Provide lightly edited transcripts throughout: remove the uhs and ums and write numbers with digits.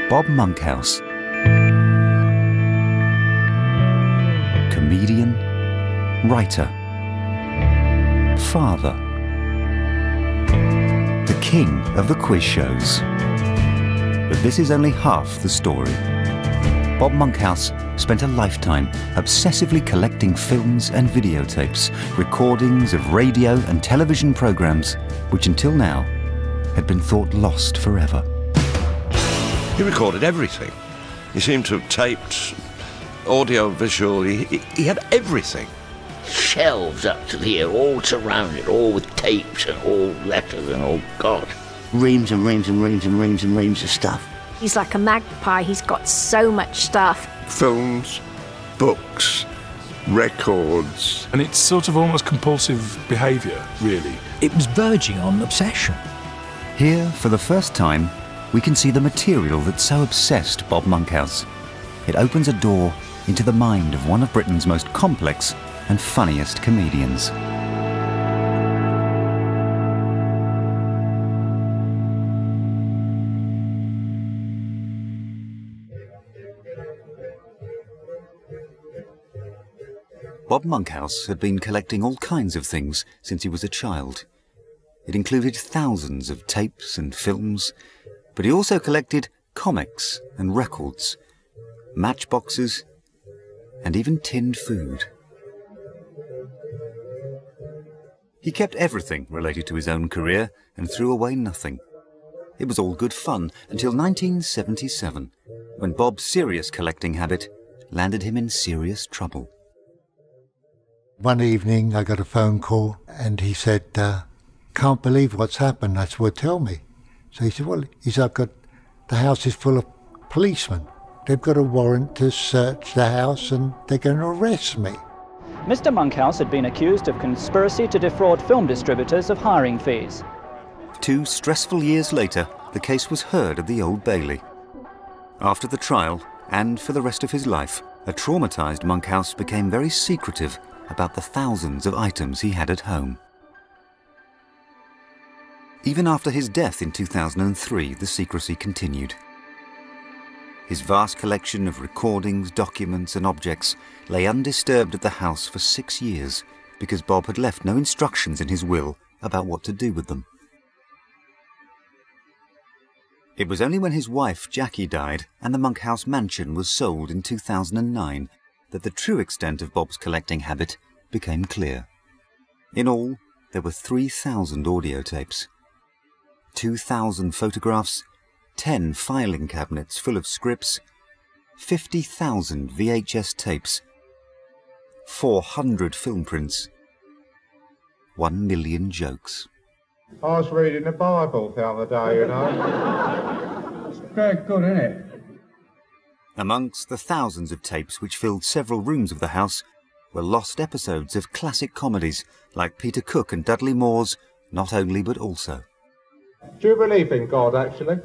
Bob Monkhouse. Comedian, writer, father, the king of the quiz shows. But this is only half the story. Bob Monkhouse spent a lifetime obsessively collecting films and videotapes, recordings of radio and television programs which until now had been thought lost forever. He recorded everything. He seemed to have taped audio, visual, he had everything. Shelves up to here, all surrounded, all with tapes and all letters and all, God. Reams and reams and reams and reams and reams of stuff. He's like a magpie, he's got so much stuff. Films, books, records. And it's sort of almost compulsive behaviour, really. It was verging on obsession. Here, for the first time, we can see the material that so obsessed Bob Monkhouse. It opens a door into the mind of one of Britain's most complex and funniest comedians. Bob Monkhouse had been collecting all kinds of things since he was a child. It included thousands of tapes and films, but he also collected comics and records, matchboxes, and even tinned food. He kept everything related to his own career and threw away nothing. It was all good fun until 1977, when Bob's serious collecting habit landed him in serious trouble. One evening I got a phone call and he said, can't believe what's happened. I said, well, tell me. So he said, well, the house is full of policemen. They've got a warrant to search the house and they're going to arrest me. Mr. Monkhouse had been accused of conspiracy to defraud film distributors of hiring fees. 2 stressful years later, the case was heard at the Old Bailey. After the trial, and for the rest of his life, a traumatised Monkhouse became very secretive about the thousands of items he had at home. Even after his death in 2003, the secrecy continued. His vast collection of recordings, documents and objects lay undisturbed at the house for 6 years because Bob had left no instructions in his will about what to do with them. It was only when his wife Jackie died and the Monkhouse mansion was sold in 2009 that the true extent of Bob's collecting habit became clear. In all, there were 3,000 audio tapes, 2,000 photographs, 10 filing cabinets full of scripts, 50,000 VHS tapes, 400 film prints, 1 million jokes. I was reading the Bible the other day, you know. It's very good, isn't it? Amongst the thousands of tapes which filled several rooms of the house were lost episodes of classic comedies like Peter Cook and Dudley Moore's Not Only But Also. Do you believe in God, actually?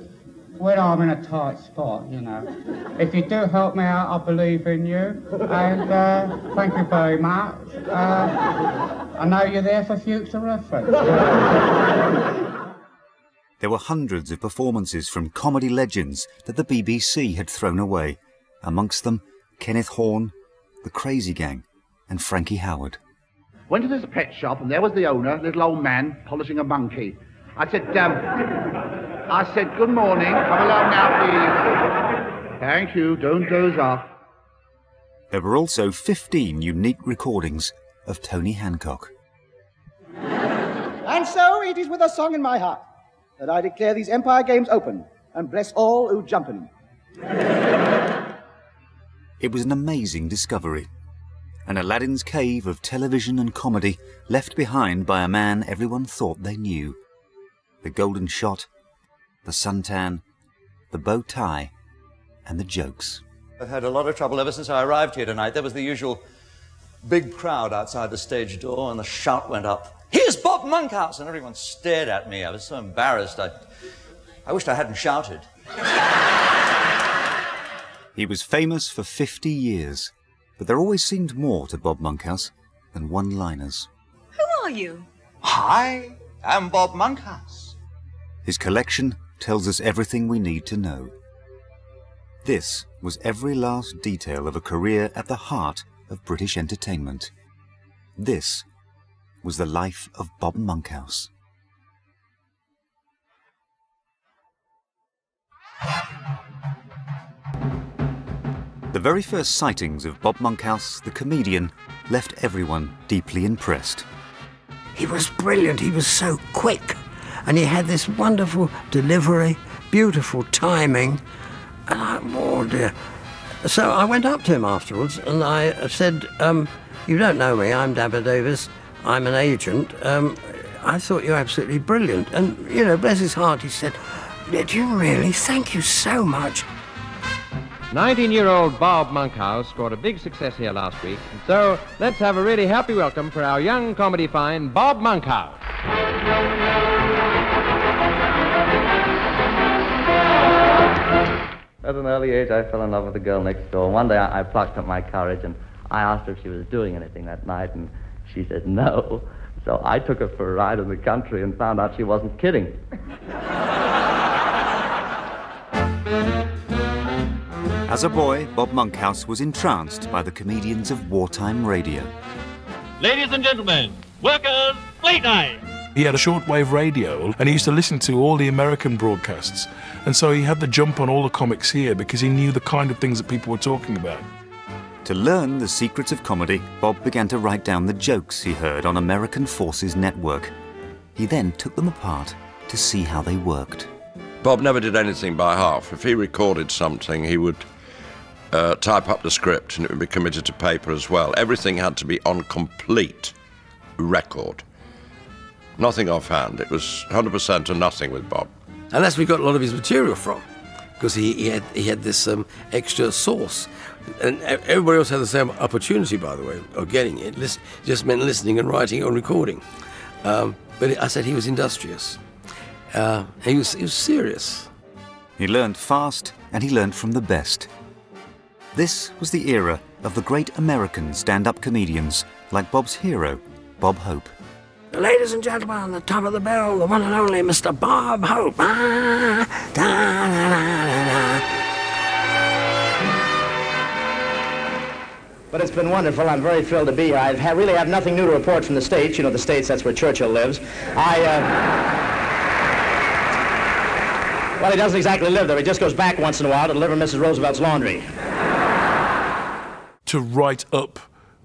Well, I'm in a tight spot, you know. If you do help me out, I believe in you. And thank you very much. I know you're there for future reference. There were hundreds of performances from comedy legends that the BBC had thrown away, amongst them Kenneth Horne, The Crazy Gang and Frankie Howard. Went to this pet shop and there was the owner, little old man, polishing a monkey. I said, good morning, come along now, please. Thank you, don't doze off. There were also 15 unique recordings of Tony Hancock. And so it is with a song in my heart that I declare these Empire Games open and bless all who jump in them. It was an amazing discovery. An Aladdin's cave of television and comedy left behind by a man everyone thought they knew. The golden shot, the suntan, the bow tie, and the jokes. I've had a lot of trouble ever since I arrived here tonight. There was the usual big crowd outside the stage door, and the shout went up, "Here's Bob Monkhouse!" And everyone stared at me. I was so embarrassed. I wished I hadn't shouted. He was famous for 50 years, but there always seemed more to Bob Monkhouse than one-liners. Who are you? Hi, I'm Bob Monkhouse. His collection tells us everything we need to know. This was every last detail of a career at the heart of British entertainment. This was the life of Bob Monkhouse. The very first sightings of Bob Monkhouse, the comedian, left everyone deeply impressed. He was brilliant, he was so quick, and he had this wonderful delivery, beautiful timing, and oh dear. So I went up to him afterwards and I said, you don't know me, I'm Dabba Davis, I'm an agent, I thought you were absolutely brilliant. And, you know, bless his heart, he said, did you really? Thank you so much. 19-year-old Bob Monkhouse scored a big success here last week. So let's have a really happy welcome for our young comedy find, Bob Monkhouse. At an early age, I fell in love with the girl next door. One day, I plucked up my courage, and I asked her if she was doing anything that night, and she said no. So I took her for a ride in the country and found out she wasn't kidding. As a boy, Bob Monkhouse was entranced by the comedians of wartime radio. Ladies and gentlemen, workers, playtime! He had a shortwave radio and he used to listen to all the American broadcasts. And so he had the jump on all the comics here because he knew the kind of things that people were talking about. To learn the secrets of comedy, Bob began to write down the jokes he heard on American Forces Network. He then took them apart to see how they worked. Bob never did anything by half. If he recorded something, he would type up the script and it would be committed to paper as well. Everything had to be on complete record. Nothing offhand. It was 100% or nothing with Bob. And that's where we got a lot of his material from, because he had this extra source. And everybody else had the same opportunity, by the way, of getting it. Just meant listening and writing and recording. But I said he was industrious. He was serious. He learned fast, and he learned from the best. This was the era of the great American stand-up comedians, like Bob's hero, Bob Hope. Ladies and gentlemen, on the top of the bell, the one and only Mr. Bob Hope. But it's been wonderful. I'm very thrilled to be here. I really have nothing new to report from the States. You know, the States, that's where Churchill lives. Well, he doesn't exactly live there. He just goes back once in a while to deliver Mrs. Roosevelt's laundry. To write up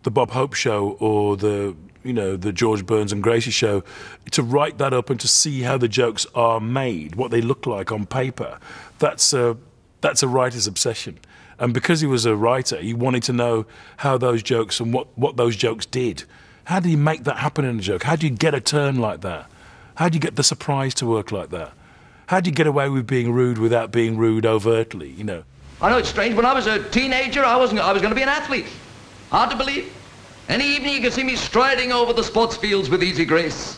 the Bob Hope show or the George Burns and Gracie show, to write that up and to see how the jokes are made, what they look like on paper, that's a writer's obsession. And because he was a writer, he wanted to know how those jokes and what those jokes did. How do you make that happen in a joke? How do you get a turn like that? How do you get the surprise to work like that? How do you get away with being rude without being rude overtly, you know? I know it's strange. When I was a teenager, I was going to be an athlete. Hard to believe. Any evening you could see me striding over the sports fields with easy grace.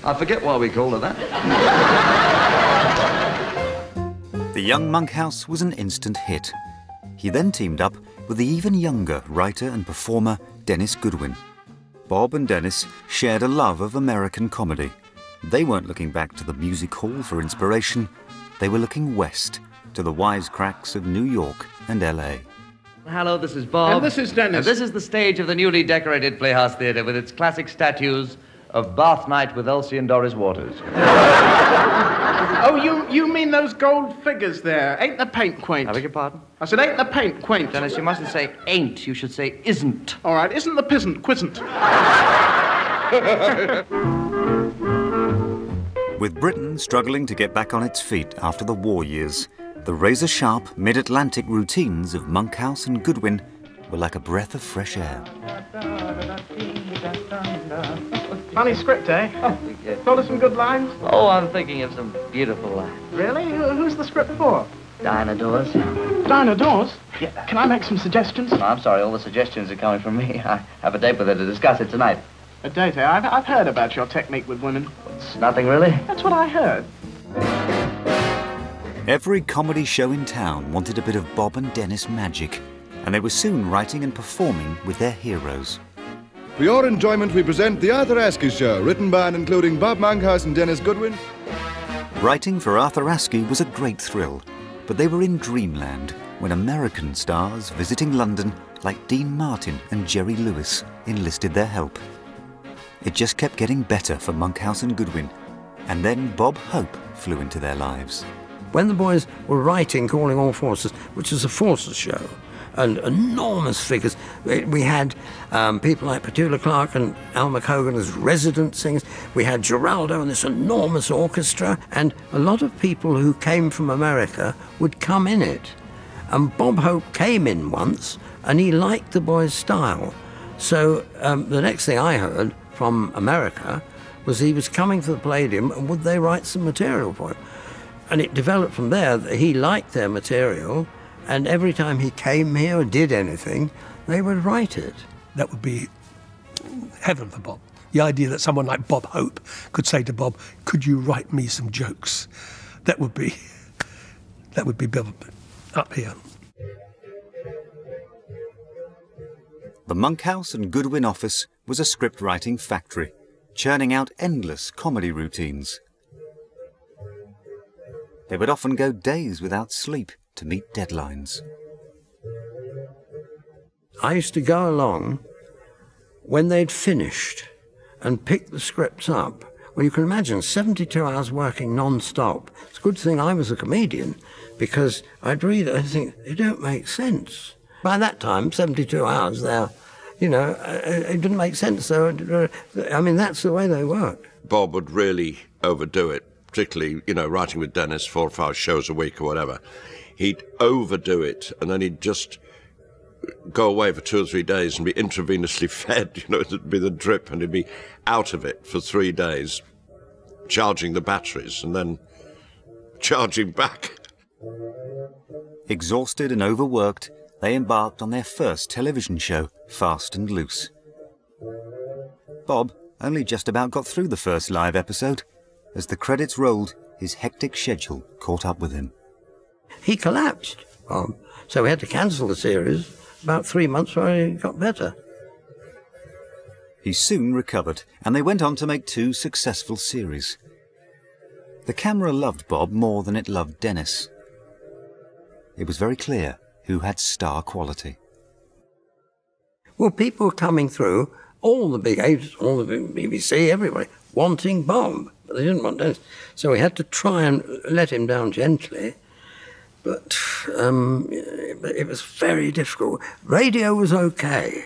I forget why we called her that. The young Monkhouse was an instant hit. He then teamed up with the even younger writer and performer Dennis Goodwin. Bob and Dennis shared a love of American comedy. They weren't looking back to the music hall for inspiration. They were looking west to the wisecracks of New York and LA. Hello, this is Bob. And this is Dennis. And this is the stage of the newly decorated Playhouse Theatre with its classic statues of Bath Night with Elsie and Doris Waters. Oh, you mean those gold figures there? Ain't the paint quaint? I beg your pardon? I said, ain't the paint quaint? Dennis, you mustn't say ain't. You should say isn't. All right, isn't the pisn't quizzant? With Britain struggling to get back on its feet after the war years, the razor-sharp mid-Atlantic routines of Monkhouse and Goodwin were like a breath of fresh air. Funny script, eh? Thought of some good lines? Oh, I'm thinking of some beautiful lines. Really? Who's the script for? Dinah Dawes. Dinah Dawes? Yeah. Can I make some suggestions? No, I'm sorry, all the suggestions are coming from me. I have a date with her to discuss it tonight. A date, eh? I've heard about your technique with women. It's nothing, really. That's what I heard. Every comedy show in town wanted a bit of Bob and Dennis magic, and they were soon writing and performing with their heroes. For your enjoyment, we present The Arthur Askey Show, written by and including Bob Monkhouse and Dennis Goodwin. Writing for Arthur Askey was a great thrill, but they were in dreamland, when American stars visiting London like Dean Martin and Jerry Lewis enlisted their help. It just kept getting better for Monkhouse and Goodwin, and then Bob Hope flew into their lives. When the boys were writing Calling All Forces, which is a forces show, and enormous figures, we had people like Petula Clark and Al McHogan as resident singers. We had Geraldo and this enormous orchestra, and a lot of people who came from America would come in it. And Bob Hope came in once, and he liked the boys' style. So the next thing I heard from America was he was coming to the Palladium, and would they write some material for him? And it developed from there that he liked their material, and every time he came here or did anything, they would write it. That would be heaven for Bob. The idea that someone like Bob Hope could say to Bob, could you write me some jokes? That would be Bob up here. The Monkhouse and Goodwin office was a script-writing factory, churning out endless comedy routines. They would often go days without sleep to meet deadlines. I used to go along when they'd finished and pick the scripts up. Well, you can imagine 72 hours working non-stop. It's a good thing I was a comedian, because I'd read it and think, it don't make sense. By that time, 72 hours there, you know, it didn't make sense. So, I mean, that's the way they worked. Bob would really overdo it, particularly, you know, writing with Dennis 4 or 5 shows a week or whatever. He'd overdo it, and then he'd just go away for 2 or 3 days and be intravenously fed, you know, it'd be the drip, and he'd be out of it for 3 days, charging the batteries and then charging back. Exhausted and overworked, they embarked on their first television show, Fast and Loose. Bob only just about got through the first live episode. As the credits rolled, his hectic schedule caught up with him. He collapsed, Bob, so we had to cancel the series about 3 months before he got better. He soon recovered, and they went on to make 2 successful series. The camera loved Bob more than it loved Dennis. It was very clear who had star quality. Well, people were coming through, all the big agents, all the BBC, everybody, wanting Bob, but they didn't want Dennis. So we had to try and let him down gently, but it was very difficult. Radio was okay,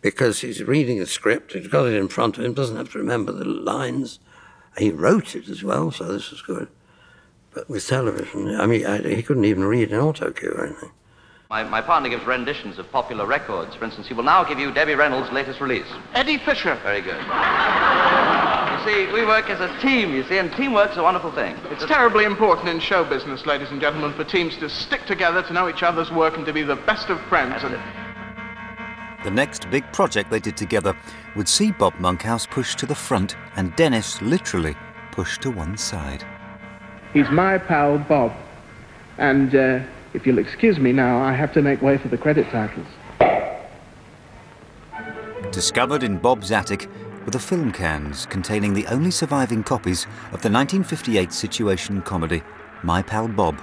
because he's reading the script, he's got it in front of him, doesn't have to remember the lines. He wrote it as well, so this was good. But with television, I mean, he couldn't even read an auto cue or anything. My partner gives renditions of popular records. For instance, he will now give you Debbie Reynolds' latest release. Eddie Fisher. Very good. You see, we work as a team, you see, and teamwork's a wonderful thing. It's terribly important in show business, ladies and gentlemen, for teams to stick together, to know each other's work, and to be the best of friends. The next big project they did together would see Bob Monkhouse pushed to the front and Dennis literally pushed to one side. He's my pal, Bob. And if you'll excuse me now, I have to make way for the credit titles. Discovered in Bob's attic were the film cans containing the only surviving copies of the 1958 situation comedy, My Pal Bob,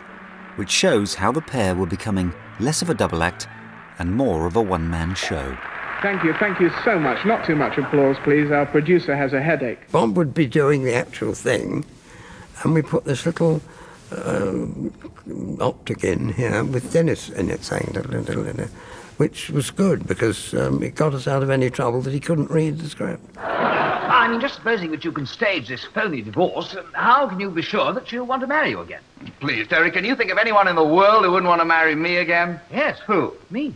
which shows how the pair were becoming less of a double act and more of a one-man show. Thank you so much. Not too much applause, please. Our producer has a headache. Bob would be doing the actual thing, and we put this little optic in here with Dennis in it saying, which was good because it got us out of any trouble that he couldn't read the script. I mean, just supposing that you can stage this phony divorce, how can you be sure that she'll want to marry you again? Please, Terry, can you think of anyone in the world who wouldn't want to marry me again? Yes. Who? Me.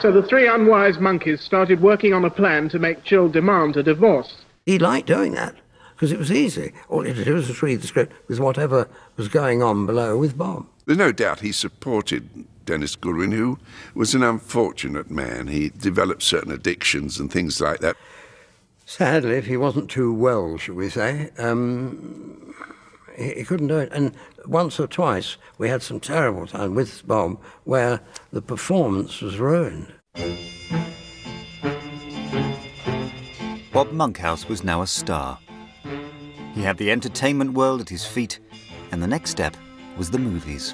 So the 3 unwise monkeys started working on a plan to make Chill demand a divorce. He liked doing that because it was easy. All he had to do was just read the script with whatever was going on below with Bob. There's no doubt he supported Dennis Goodwin, who was an unfortunate man. He developed certain addictions and things like that. Sadly, if he wasn't too well, shall we say, he couldn't do it. And once or twice, we had some terrible time with Bob where the performance was ruined. Bob Monkhouse was now a star. He had the entertainment world at his feet, and the next step was the movies.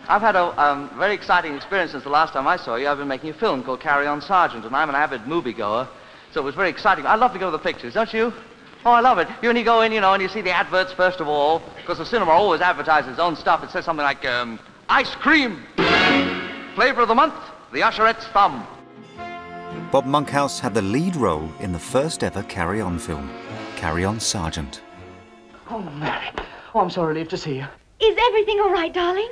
I've had a very exciting experience since the last time I saw you. I've been making a film called Carry On Sergeant, and I'm an avid moviegoer, so it was very exciting. I love to go to the pictures, don't you? Oh, I love it. You only go in, you know, and you see the adverts first of all, because the cinema always advertises its own stuff. It says something like, ice cream, flavor of the month, the usherette's thumb. Bob Monkhouse had the lead role in the first ever Carry On film, Carry On Sergeant. Oh, Mary. Oh, I'm so relieved to see you. Is everything all right, darling?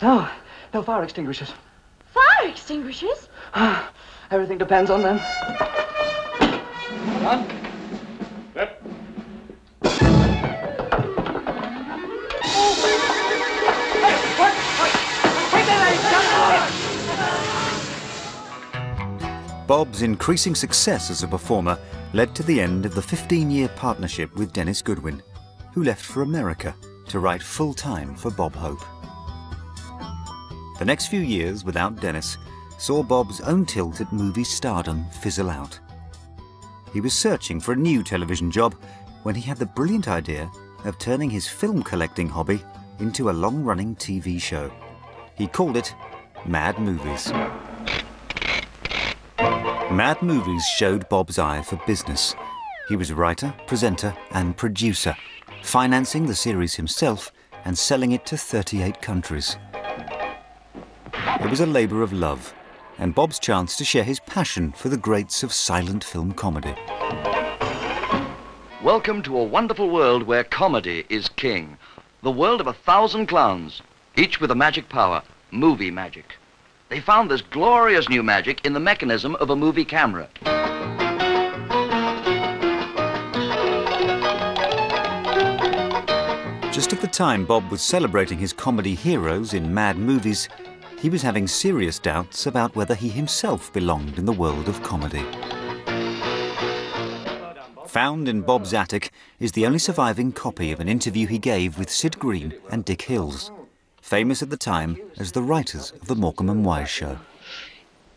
No, no fire extinguishers. Fire extinguishers? Everything depends on them. One. Yep. Bob's increasing success as a performer led to the end of the 15-year partnership with Dennis Goodwin, who left for America to write full-time for Bob Hope. The next few years without Dennis saw Bob's own tilt at movie stardom fizzle out. He was searching for a new television job when he had the brilliant idea of turning his film collecting hobby into a long-running TV show. He called it Mad Movies. Mad Movies showed Bob's eye for business. He was writer, presenter and producer, financing the series himself and selling it to 38 countries. It was a labour of love, and Bob's chance to share his passion for the greats of silent film comedy. Welcome to a wonderful world where comedy is king. The world of 1,000 clowns, each with a magic power, movie magic. They found this glorious new magic in the mechanism of a movie camera. Just at the time Bob was celebrating his comedy heroes in Mad Movies, he was having serious doubts about whether he himself belonged in the world of comedy. Found in Bob's attic is the only surviving copy of an interview he gave with Sid Green and Dick Hills, famous at the time as the writers of the Morecambe and Wise show.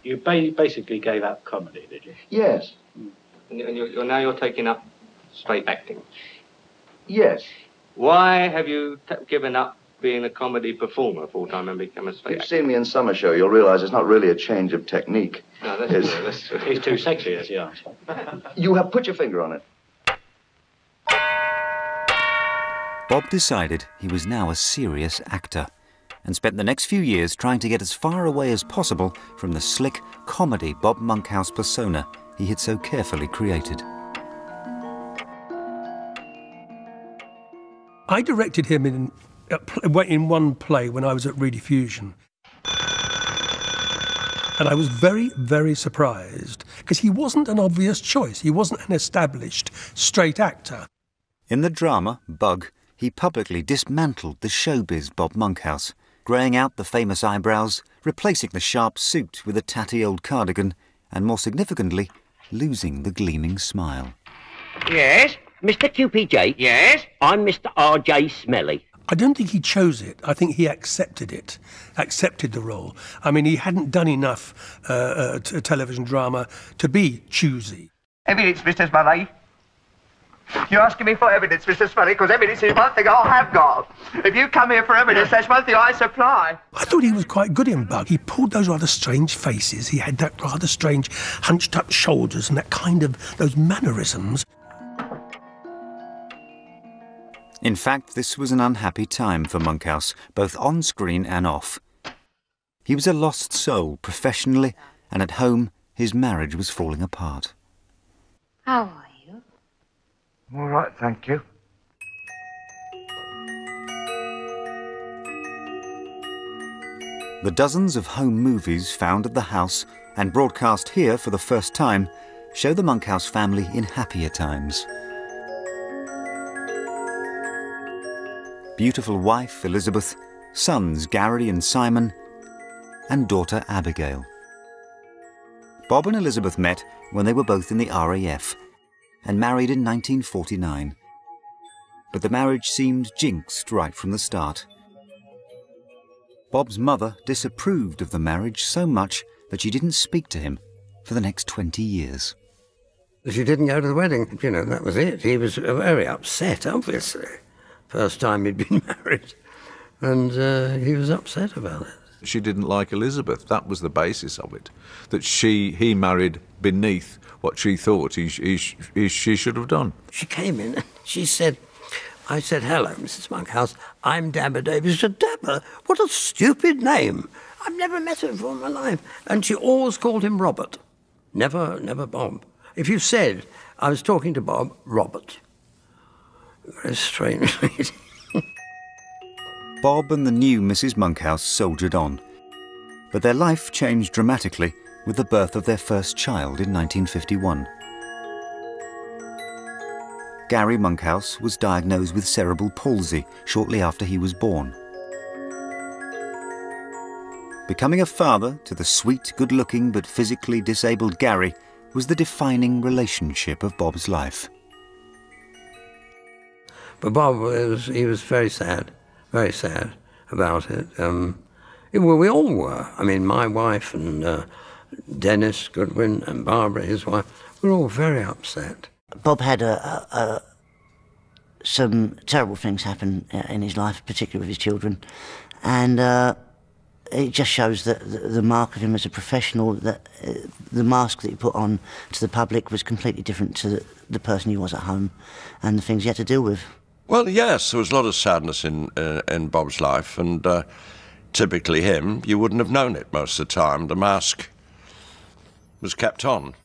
You basically gave up comedy, did you? Yes. And now you're taking up straight acting. Yes. Why have you given up being a comedy performer full-time and become a straight You've actor? seen me in Summer Show, you'll realise it's not really a change of technique. No, that's true. That's true. He's too sexy, as you are. You have put your finger on it. Bob decided he was now a serious actor and spent the next few years trying to get as far away as possible from the slick comedy Bob Monkhouse persona he had so carefully created. I directed him in one play when I was at Rediffusion. And I was very, very surprised, because he wasn't an obvious choice. He wasn't an established straight actor. In the drama, Bug, he publicly dismantled the showbiz Bob Monkhouse, greying out the famous eyebrows, replacing the sharp suit with a tatty old cardigan, and more significantly, losing the gleaming smile. Yes? Mr. QPJ? Yes? I'm Mr. R.J. Smelly. I don't think he chose it. I think he accepted it, accepted the role. I mean, he hadn't done enough television drama to be choosy. Evidence, Mr. Smelly. You're asking me for evidence, Mr. Smelly, because evidence is one thing I have got. If you come here for evidence, that's one thing I supply. I thought he was quite good in Bug. He pulled those rather strange faces. He had that rather strange hunched-up shoulders and that kind of, those mannerisms. In fact, this was an unhappy time for Monkhouse, both on screen and off. He was a lost soul professionally, and at home, his marriage was falling apart. How are you? All right, thank you. The dozens of home movies found at the house and broadcast here for the first time show the Monkhouse family in happier times. Beautiful wife Elizabeth, sons Gary and Simon, and daughter Abigail. Bob and Elizabeth met when they were both in the RAF and married in 1949. But the marriage seemed jinxed right from the start. Bob's mother disapproved of the marriage so much that she didn't speak to him for the next 20 years. She didn't go to the wedding, you know, that was it. He was very upset, obviously. First time he'd been married. and he was upset about it. She didn't like Elizabeth. That was the basis of it. That he married beneath what she thought she should have done. She came in and she said, I said, hello, Mrs. Monkhouse, I'm Dabba Davis. She said, Dabba? What a stupid name. I've never met her before in my life. And she always called him Robert. Never Bob. If you said, I was talking to Bob, Robert. Very strange. Bob and the new Mrs. Monkhouse soldiered on. But their life changed dramatically with the birth of their first child in 1951. Gary Monkhouse was diagnosed with cerebral palsy shortly after he was born. Becoming a father to the sweet, good-looking but physically disabled Gary was the defining relationship of Bob's life. But Bob, he was very sad about it. Well, we all were. I mean, my wife and Dennis Goodwin and Barbara, his wife, were all very upset. Bob had some terrible things happen in his life, particularly with his children, and it just shows that the mark of him as a professional, that the mask that he put on to the public was completely different to the person he was at home and the things he had to deal with. Well, yes, there was a lot of sadness in Bob's life, and typically him, you wouldn't have known it most of the time. The mask was kept on.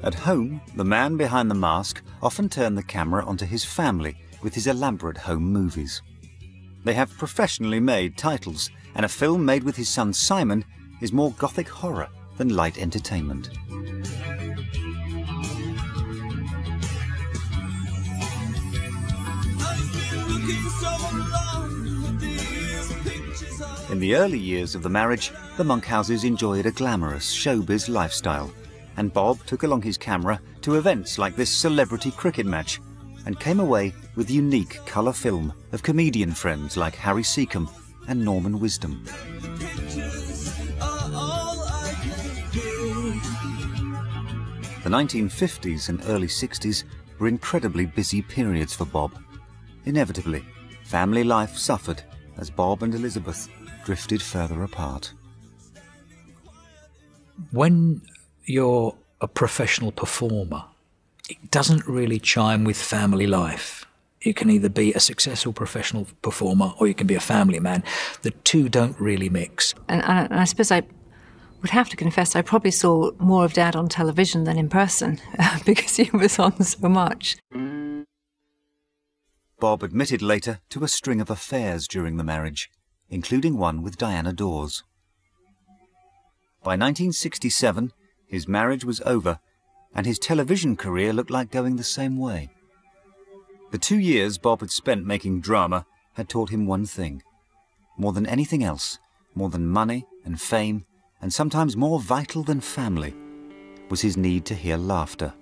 At home, the man behind the mask often turned the camera onto his family with his elaborate home movies. They have professionally made titles, and a film made with his son Simon is more gothic horror than light entertainment. In the early years of the marriage, the Monkhouses enjoyed a glamorous showbiz lifestyle, and Bob took along his camera to events like this celebrity cricket match and came away with unique colour film of comedian friends like Harry Seacombe and Norman Wisdom. The 1950s and early 60s were incredibly busy periods for Bob. Inevitably, family life suffered as Bob and Elizabeth drifted further apart. When you're a professional performer, it doesn't really chime with family life. You can either be a successful professional performer or you can be a family man. The two don't really mix. And I suppose I would have to confess I probably saw more of Dad on television than in person because he was on so much. Bob admitted later to a string of affairs during the marriage, including one with Diana Dawes. By 1967, his marriage was over, and his television career looked like going the same way. The 2 years Bob had spent making drama had taught him one thing. More than anything else, more than money and fame, and sometimes more vital than family, was his need to hear laughter.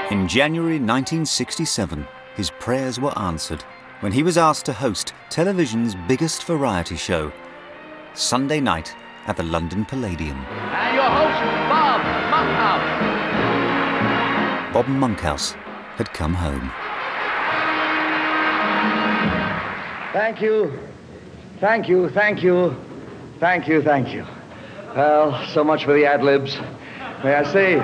In January 1967, his prayers were answered when he was asked to host television's biggest variety show, Sunday night at the London Palladium. And your host, Bob Monkhouse. Bob Monkhouse had come home. Thank you. Thank you, thank you. Thank you, thank you. Well, so much for the ad-libs. May I say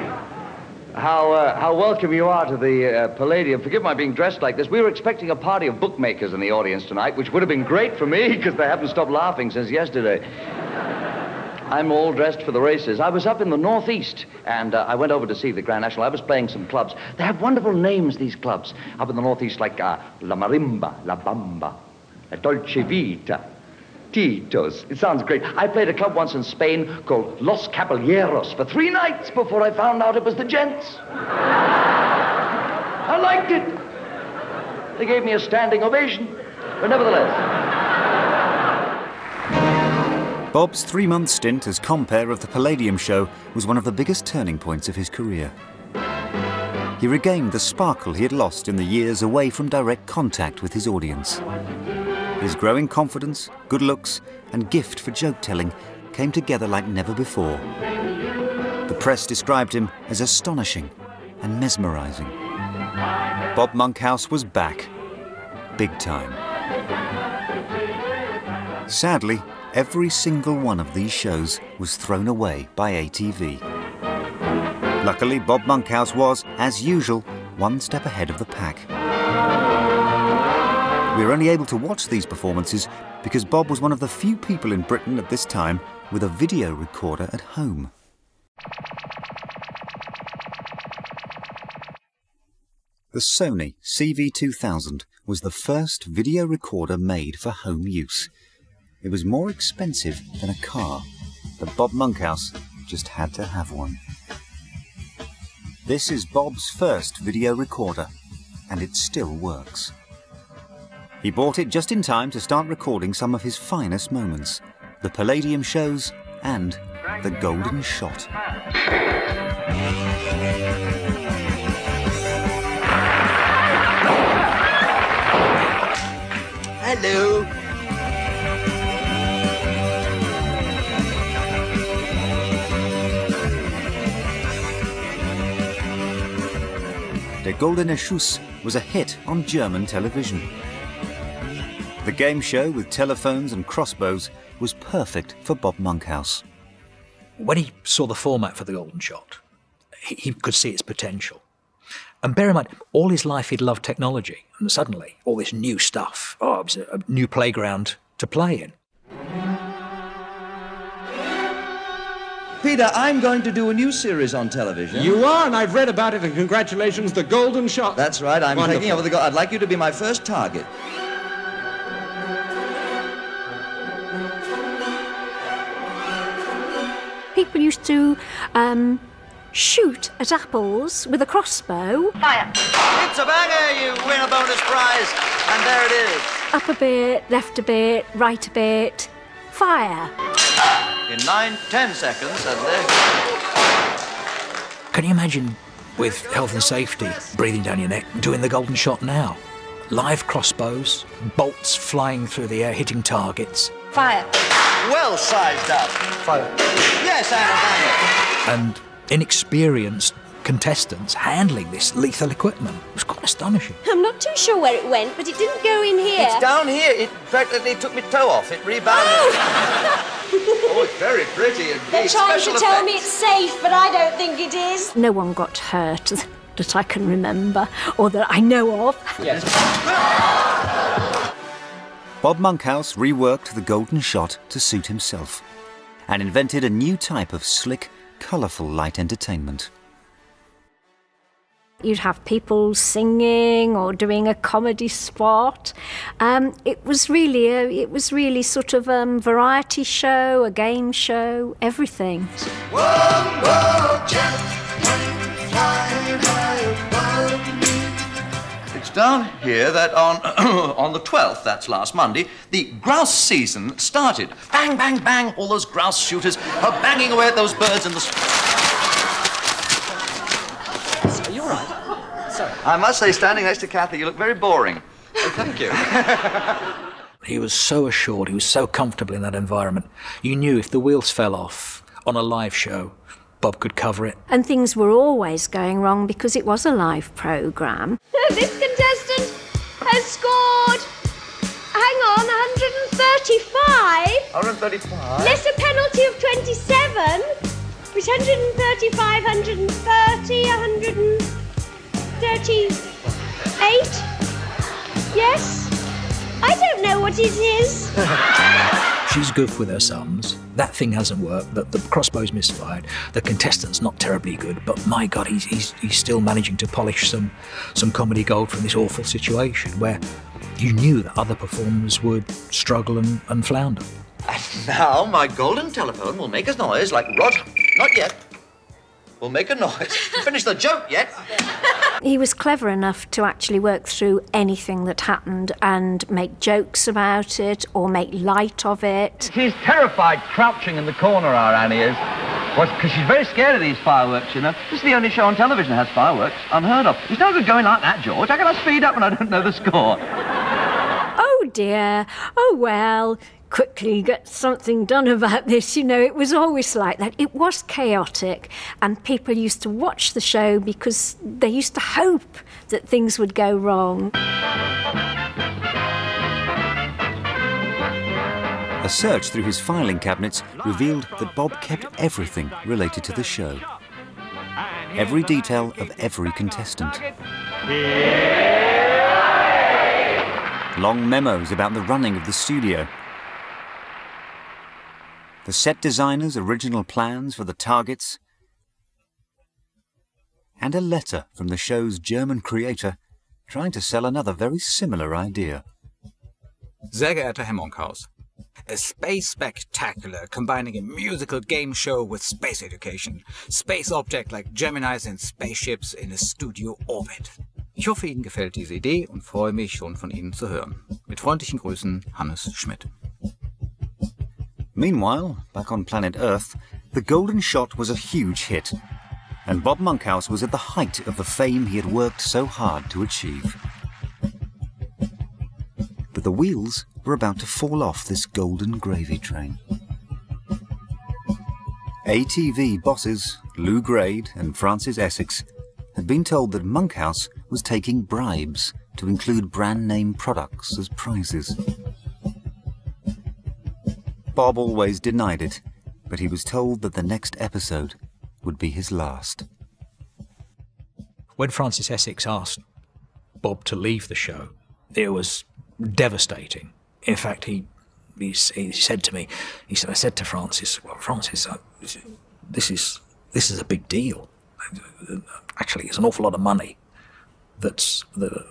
how welcome you are to the Palladium. Forgive my being dressed like this. We were expecting a party of bookmakers in the audience tonight, which would have been great for me because they haven't stopped laughing since yesterday. I'm all dressed for the races. I was up in the Northeast, and I went over to see the Grand National. I was playing some clubs. They have wonderful names, these clubs. Up in the Northeast, like La Marimba, La Bamba, La Dolce Vita, Tito's. It sounds great. I played a club once in Spain called Los Caballeros for 3 nights before I found out it was the gents. I liked it. They gave me a standing ovation, but nevertheless. Bob's 3-month stint as compere of the Palladium show was one of the biggest turning points of his career. He regained the sparkle he had lost in the years away from direct contact with his audience. His growing confidence, good looks, and gift for joke-telling came together like never before. The press described him as astonishing, and mesmerising. Bob Monkhouse was back. Big time. Sadly, every single one of these shows was thrown away by ATV. Luckily, Bob Monkhouse was, as usual, one step ahead of the pack. We were only able to watch these performances because Bob was one of the few people in Britain at this time with a video recorder at home. The Sony CV2000 was the first video recorder made for home use. It was more expensive than a car, but Bob Monkhouse just had to have one. This is Bob's first video recorder, and it still works. He bought it just in time to start recording some of his finest moments, the Palladium shows and the Golden Shot. Hello. Der Goldene Schuss was a hit on German television. The game show with telephones and crossbows was perfect for Bob Monkhouse. When he saw the format for the Golden Shot, he could see its potential. And bear in mind, all his life he'd loved technology, and suddenly all this new stuff. Oh, it was a new playground to play in. Peter, I'm going to do a new series on television. You are, and I've read about it, and congratulations, The Golden Shot. That's right, I'm Wonderful. taking over the I'd like you to be my first target. People used to shoot at apples with a crossbow. Fire! It's a banger! You win a bonus prize, and there it is. Up a bit, left a bit, right a bit. Fire! In 9-10 seconds, and there. Can you imagine, with health and safety breathing down your neck, doing the Golden Shot now? Live crossbows, bolts flying through the air, hitting targets. Fire! Well sized up. Fire. Yes, and a banger. And inexperienced contestants handling this lethal equipment. It was quite astonishing. I'm not too sure where it went, but it didn't go in here. It's down here. It practically took my toe off. It rebounded. Oh, it's very pretty indeed. They're trying Special to tell effects. me it's safe, but I don't think it is. No one got hurt that I can remember, or that I know of. Yes. Bob Monkhouse reworked the Golden Shot to suit himself and invented a new type of slick, colourful light entertainment. You'd have people singing or doing a comedy spot. It was really sort of variety show, a game show, everything. Whoa, whoa, jet, flying high above me. It's down here that on on the 12th, that's last Monday, the grouse season started. Bang, bang, bang! All those grouse shooters are banging away at those birds in the. Are you all right? Sorry. I must say, standing next to Kathy, you look very boring. Oh, thank you. He was so assured, he was so comfortable in that environment. You knew if the wheels fell off on a live show, Bob could cover it. And things were always going wrong because it was a live programme. This contestant has scored, hang on, 135. 135? Less a penalty of 27. It's 135, 130, 138. Yes? I don't know what it is. She's good with her sums. That thing hasn't worked. The crossbow's misfired. The contestant's not terribly good, but my God, he's still managing to polish some comedy gold from this awful situation where you knew that other performers would struggle and flounder. And now my golden telephone will make a noise like Rod. Not yet. Will make a noise. Finish the joke yet. He was clever enough to actually work through anything that happened and make jokes about it or make light of it. She's terrified, crouching in the corner, our Annie is. Because she's very scared of these fireworks, you know. This is the only show on television that has fireworks. Unheard of. It's no good going like that, George. How can I speed up when I don't know the score? Oh dear. Oh well. quickly get something done about this. You know, it was always like that. It was chaotic, and people used to watch the show because they used to hope that things would go wrong. A search through his filing cabinets revealed that Bob kept everything related to the show. Every detail of every contestant. Long memos about the running of the studio. The set designer's original plans for the targets. And a letter from the show's German creator trying to sell another very similar idea. Sehr geehrter Herr Monkhouse, a space spectacular combining a musical game show with space education. Space object like Geminis and spaceships in a studio orbit. Ich hoffe, Ihnen gefällt diese Idee und freue mich schon von Ihnen zu hören. Mit freundlichen Grüßen, Hannes Schmidt. Meanwhile, back on planet Earth, The Golden Shot was a huge hit, and Bob Monkhouse was at the height of the fame he had worked so hard to achieve. But the wheels were about to fall off this golden gravy train. ATV bosses Lou Grade and Francis Essex had been told that Monkhouse was taking bribes to include brand-name products as prizes. Bob always denied it, but he was told that the next episode would be his last. When Francis Essex asked Bob to leave the show, it was devastating. In fact, he said to me, I said to Francis, well, Francis, this is a big deal. Actually, it's an awful lot of money that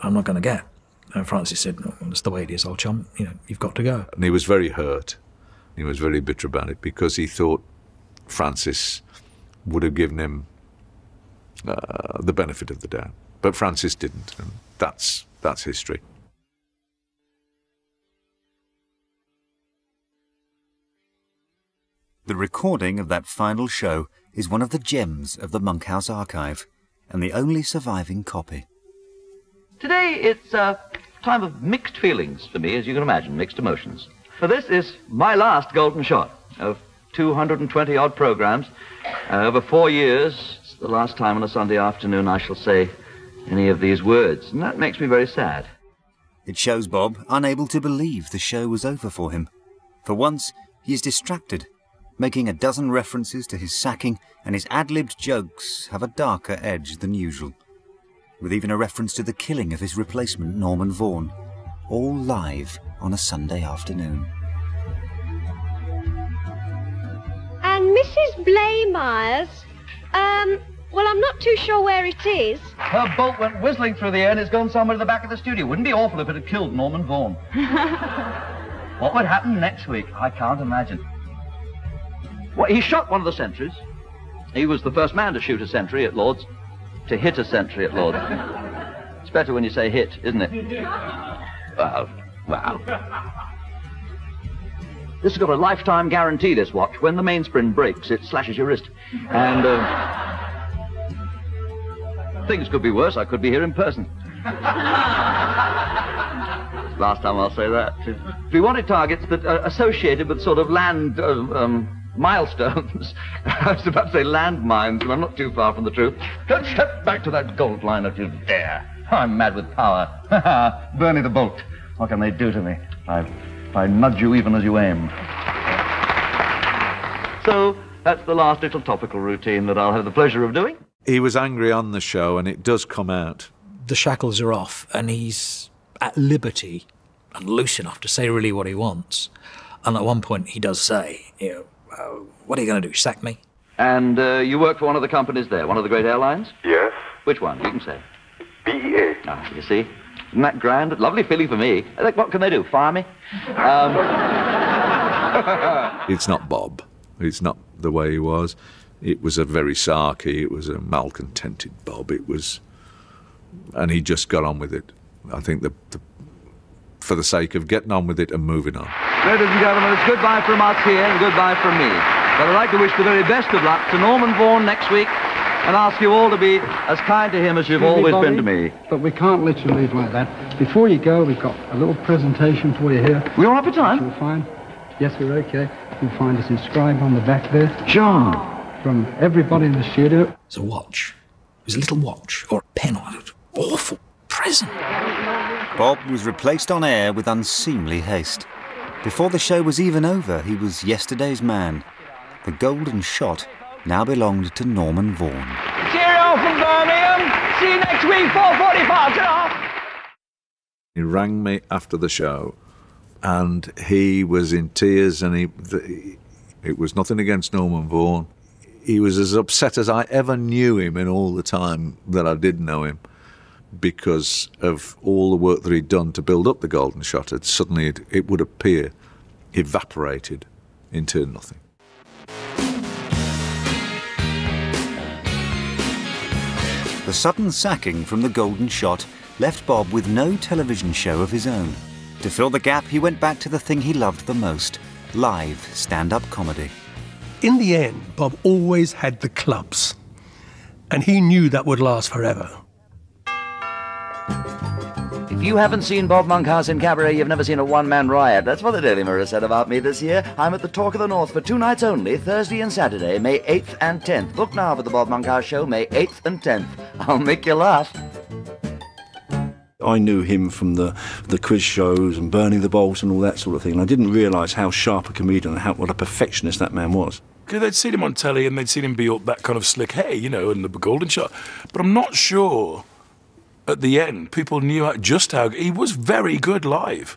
I'm not going to get. And Francis said, no, that's the way it is, old chum. You know, you've got to go. And he was very hurt. He was very bitter about it because he thought Francis would have given him the benefit of the doubt. But Francis didn't, and that's history. The recording of that final show is one of the gems of the Monkhouse archive, and the only surviving copy. Today it's a time of mixed feelings for me, as you can imagine, mixed emotions. For this is my last golden shot of 220-odd programs over 4 years. It's the last time on a Sunday afternoon I shall say any of these words, and that makes me very sad. It shows Bob unable to believe the show was over for him. For once, he is distracted, making a dozen references to his sacking, and his ad-libbed jokes have a darker edge than usual, with even a reference to the killing of his replacement, Norman Vaughan, all live on a Sunday afternoon. And Mrs. Blaymeyer's, well, I'm not too sure where it is. Her bolt went whistling through the air and it's gone somewhere in the back of the studio. Wouldn't be awful if it had killed Norman Vaughan. What would happen next week? I can't imagine. Well, he shot one of the sentries. He was the first man to shoot a sentry at Lord's, to hit a sentry at Lord's. It's better when you say hit, isn't it? Wow. This has got a lifetime guarantee, this watch. When the mainspring breaks, it slashes your wrist. And things could be worse. I could be here in person. Last time I'll say that. We wanted targets that are associated with sort of land milestones. I was about to say landmines, but I'm not too far from the truth. Don't step back to that gold line if you dare. I'm mad with power. Bernie the Bolt. What can they do to me? I nudge you even as you aim. So, that's the last little topical routine that I'll have the pleasure of doing. He was angry on the show, and it does come out. The shackles are off, and he's at liberty and loose enough to say really what he wants. And at one point, he does say, you know, what are you going to do, sack me? And you work for one of the companies there, one of the great airlines? Yes. Which one? You can say. BEA. Ah, you see? Isn't that grand? Lovely feeling for me. What can they do, fire me? It's not Bob. It's not the way he was. It was a very sarky, it was a malcontented Bob. It was... And he just got on with it. I think for the sake of getting on with it and moving on. Ladies and gentlemen, it's goodbye from us here and goodbye from me. But I'd like to wish the very best of luck to Norman Vaughan next week and ask you all to be as kind to him as you've always been to me. But we can't let you leave like that. Before you go, we've got a little presentation for you here. We're up for time. You'll find. Yes, we're okay. You'll find us inscribed on the back there. John! From everybody in the studio. It's a watch. It was a little watch, or a pen on it. Awful present. Bob was replaced on air with unseemly haste. Before the show was even over, he was yesterday's man. The golden shot now belonged to Norman Vaughan. Cheerio from Birmingham. See you next week, 4:45. Ta-ra. He rang me after the show, and he was in tears, and it was nothing against Norman Vaughan. He was as upset as I ever knew him in all the time that I did know him, because of all the work that he'd done to build up the golden shot. Suddenly it would appear evaporated into nothing. The sudden sacking from the golden shot left Bob with no television show of his own. To fill the gap, he went back to the thing he loved the most, live stand-up comedy. In the end, Bob always had the clubs, and he knew that would last forever. If you haven't seen Bob Monkhouse in cabaret, you've never seen a one-man riot. That's what the Daily Mirror said about me this year. I'm at the Talk of the North for 2 nights only, Thursday and Saturday, May 8th and 10th. Book now for the Bob Monkhouse Show, May 8th and 10th. I'll make you laugh. I knew him from the quiz shows and Burning the Bolt and all that sort of thing, and I didn't realise how sharp a comedian and what a perfectionist that man was. Because they'd seen him on telly and they'd seen him be all that kind of slick, hey, you know, and the golden shot. But I'm not sure at the end people knew just how he was very good live.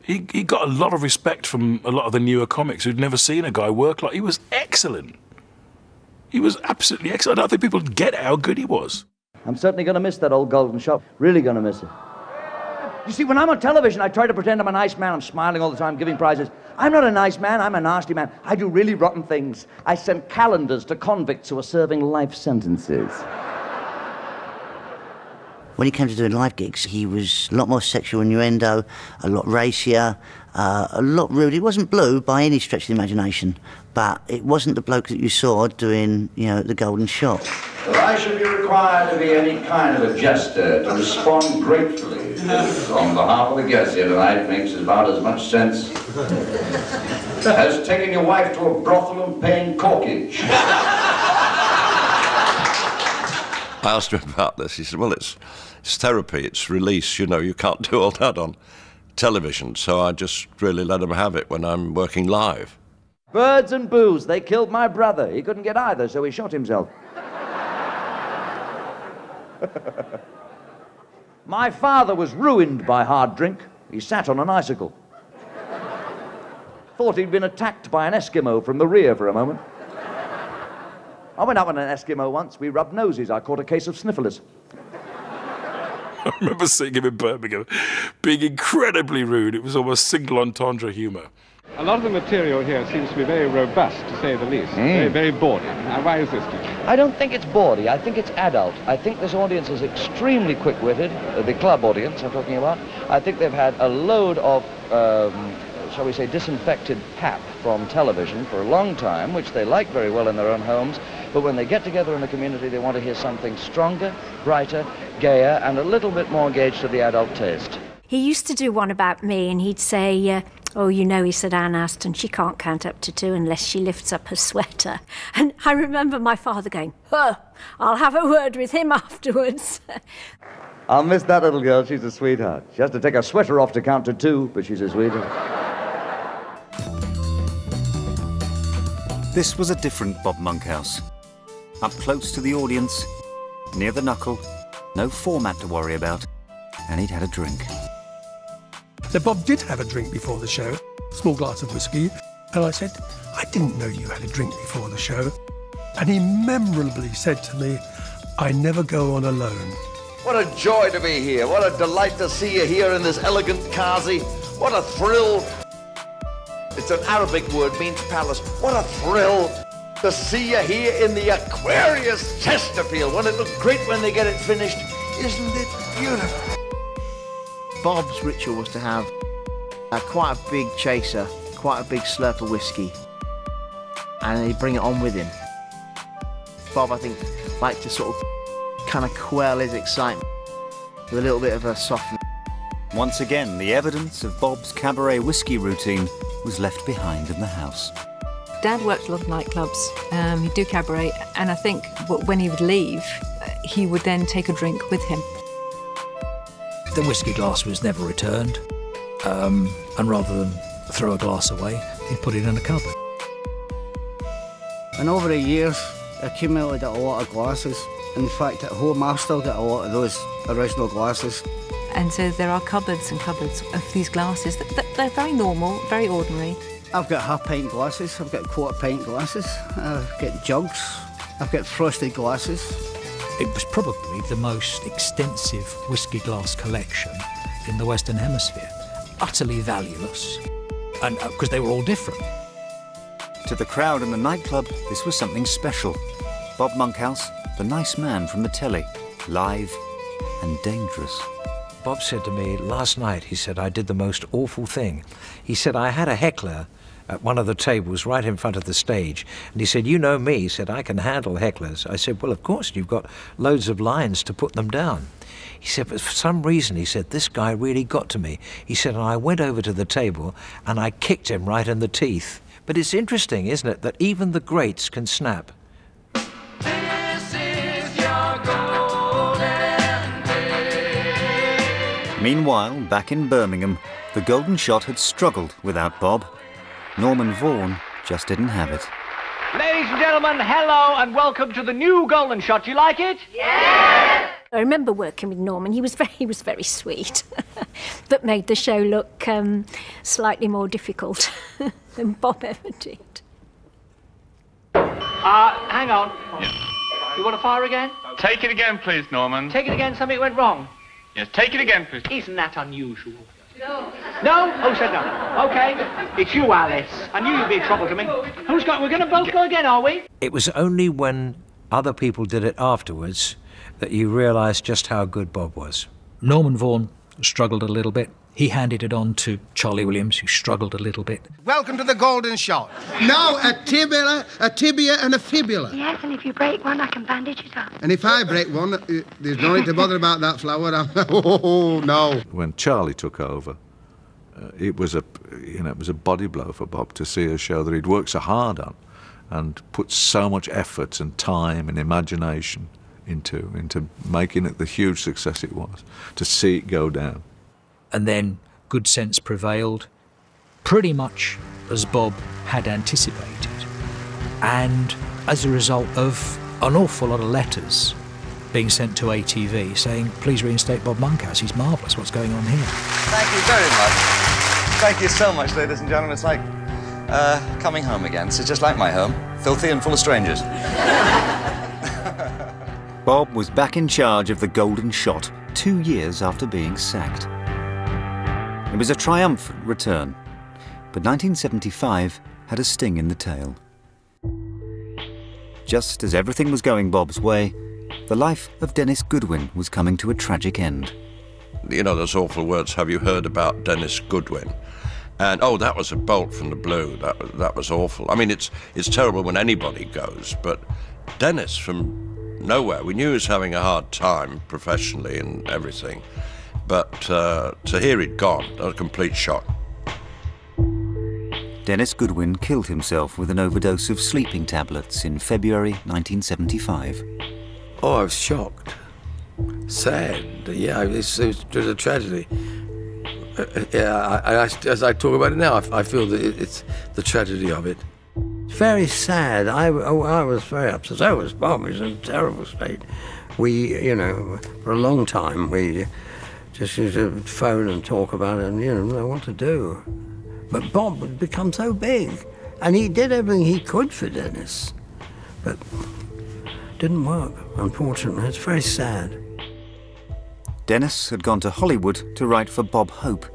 He got a lot of respect from a lot of the newer comics who'd never seen a guy work like. He was excellent. He was absolutely excellent. I don't think people get how good he was. I'm certainly going to miss that old golden shot. Really going to miss it. You see, when I'm on television, I try to pretend I'm a nice man. I'm smiling all the time, giving prizes. I'm not a nice man. I'm a nasty man. I do really rotten things. I send calendars to convicts who are serving life sentences. When he came to doing live gigs, he was a lot more sexual innuendo, a lot racier, a lot rude. He wasn't blue by any stretch of the imagination, but it wasn't the bloke that you saw doing, you know, the golden shot. If I should be required to be any kind of a jester, to respond gratefully on behalf of the guests here tonight makes about as much sense as taking your wife to a brothel and paying corkage. I asked him about this. He said, well, it's therapy, it's release, you know, you can't do all that on television, so I just really let him have it when I'm working live. Birds and booze, they killed my brother. He couldn't get either, so he shot himself. My father was ruined by hard drink. He sat on an icicle. Thought he'd been attacked by an Eskimo from the rear for a moment. I went out with an Eskimo once. We rubbed noses. I caught a case of sniffles. I remember seeing him in Birmingham being incredibly rude. It was almost single entendre humour. A lot of the material here seems to be very robust, to say the least. Very, very bawdy. Now, why is this, do you think? I don't think it's bawdy. I think it's adult. I think this audience is extremely quick-witted, the club audience I'm talking about. I think they've had a load of, shall we say, disinfected pap from television for a long time, which they like very well in their own homes. But when they get together in the community, they want to hear something stronger, brighter, gayer, and a little bit more engaged to the adult taste. He used to do one about me, and he'd say, oh, you know, he said, Anne Aston, she can't count up to 2 unless she lifts up her sweater. And I remember my father going, oh, I'll have a word with him afterwards. I'll miss that little girl. She's a sweetheart. She has to take her sweater off to count to 2, but she's a sweetheart. This was a different Bob Monkhouse. Up close to the audience, near the knuckle, no format to worry about, and he'd had a drink. So Bob did have a drink before the show, a small glass of whiskey, and I said, I didn't know you had a drink before the show. And he memorably said to me, I never go on alone. What a joy to be here. What a delight to see you here in this elegant Kazi. What a thrill. It's an Arabic word, means palace. What a thrill to see you here in the Aquarius Chesterfield. Won't it look great when they get it finished? Isn't it beautiful? Bob's ritual was to have quite a big chaser, quite a big slurp of whiskey, and he'd bring it on with him. Bob, I think, liked to sort of kind of quell his excitement with a little bit of a softening. Once again, the evidence of Bob's cabaret whiskey routine was left behind in the house. Dad worked a lot of nightclubs, he'd do cabaret, and I think when he would leave, he would then take a drink with him. The whiskey glass was never returned, and rather than throw a glass away, he'd put it in a cupboard. And over the years, I accumulated a lot of glasses. In fact, at home, I've still got a lot of those original glasses. And so there are cupboards and cupboards of these glasses. They're very normal, very ordinary. I've got half-pint glasses, I've got quarter-pint glasses, I've got jugs, I've got frosted glasses. It was probably the most extensive whiskey glass collection in the Western Hemisphere. Utterly valueless, and because they were all different. To the crowd in the nightclub, this was something special. Bob Monkhouse, the nice man from the telly, live and dangerous. Bob said to me last night, he said, I did the most awful thing. He said, I had a heckler at one of the tables right in front of the stage. And he said, you know me. He said, I can handle hecklers. I said, well, of course, you've got loads of lines to put them down. He said, but for some reason, he said, this guy really got to me. He said, and I went over to the table and I kicked him right in the teeth. But it's interesting, isn't it, that even the greats can snap. Meanwhile, back in Birmingham, the Golden Shot had struggled without Bob. Norman Vaughan just didn't have it. Ladies and gentlemen, hello and welcome to the new Golden Shot. Do you like it? Yeah! I remember working with Norman. He was very sweet, but made the show look slightly more difficult than Bob ever did. Hang on. Yeah. You want to fire again? Take it again, please, Norman. Take it again, something went wrong. Yes, take it again, please. Isn't that unusual? No. No? Who said no? Okay. It's you, Alice. I knew you'd be trouble to me. Who's got... We're going to both go again, are we? It was only when other people did it afterwards that you realised just how good Bob was. Norman Vaughan struggled a little bit. He handed it on to Charlie Williams, who struggled a little bit. Welcome to the Golden Shot. Now a tibia and a fibula. Yes, and if you break one, I can bandage it up. And if I break one, there's no need to bother about that flower. Oh, no. When Charlie took over, it was a body blow for Bob to see a show that he'd worked so hard on and put so much effort and time and imagination into making it the huge success it was, to see it go down. And then good sense prevailed, pretty much as Bob had anticipated. And as a result of an awful lot of letters being sent to ATV saying, please reinstate Bob Monkhouse, he's marvellous, what's going on here? Thank you very much. Thank you so much, ladies and gentlemen. It's like coming home again. This is just like my home, filthy and full of strangers. Bob was back in charge of the Golden Shot 2 years after being sacked. It was a triumphant return, but 1975 had a sting in the tail. Just as everything was going Bob's way, the life of Dennis Goodwin was coming to a tragic end. You know those awful words, have you heard about Dennis Goodwin? And, oh, that was a bolt from the blue. That was awful. I mean, it's terrible when anybody goes, but Dennis, from nowhere, we knew he was having a hard time professionally and everything. But to hear he'd gone, that was a complete shock. Dennis Goodwin killed himself with an overdose of sleeping tablets in February 1975. Oh, I was shocked. Sad. Yeah, it was a tragedy. As I talk about it now, I feel that it's the tragedy of it. Very sad. I was very upset. So was Bob. He was in a terrible state. We, for a long time, we just used to phone and talk about it and, know what to do. But Bob had become so big, and he did everything he could for Dennis. But it didn't work, unfortunately. It's very sad. Dennis had gone to Hollywood to write for Bob Hope,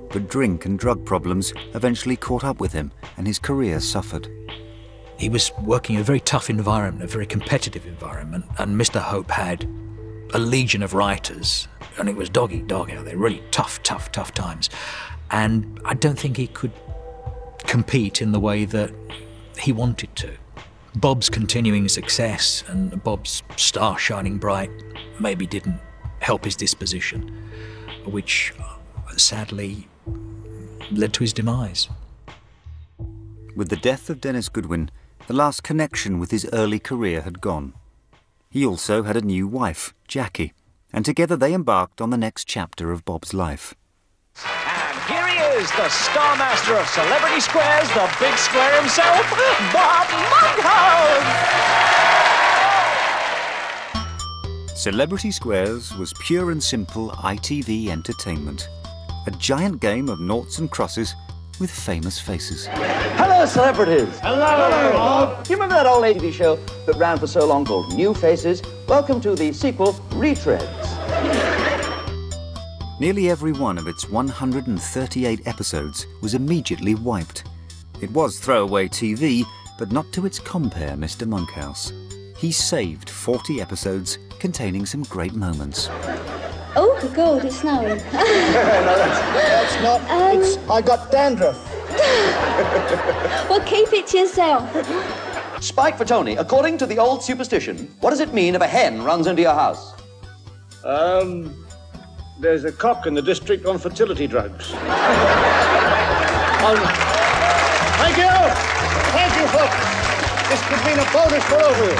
but drink and drug problems eventually caught up with him, and his career suffered. He was working in a very tough environment, a very competitive environment, and Mr. Hope had a legion of writers, and it was dog eat dog out there, really tough times. And I don't think he could compete in the way that he wanted to. Bob's continuing success and Bob's star shining bright maybe didn't help his disposition, which sadly led to his demise. With the death of Dennis Goodwin, the last connection with his early career had gone. He also had a new wife, Jackie, and together they embarked on the next chapter of Bob's life. And here he is, the star master of Celebrity Squares, the big square himself, Bob Monkhouse! Celebrity Squares was pure and simple ITV entertainment. A giant game of noughts and crosses with famous faces. Hello, celebrities. Hello, Bob. Do you remember that old TV show that ran for so long called New Faces? Welcome to the sequel, Retreads. Nearly every one of its 138 episodes was immediately wiped. It was throwaway TV, but not to its compare, Mr. Monkhouse. He saved 40 episodes containing some great moments. Oh, God, it's snowing. No, that's not. It's, I got dandruff. Well, keep it to yourself. Spike for Tony. According to the old superstition, what does it mean if a hen runs into your house? There's a cock in the district on fertility drugs. Thank you! Thank you, folks! This could mean a bonus for all of you.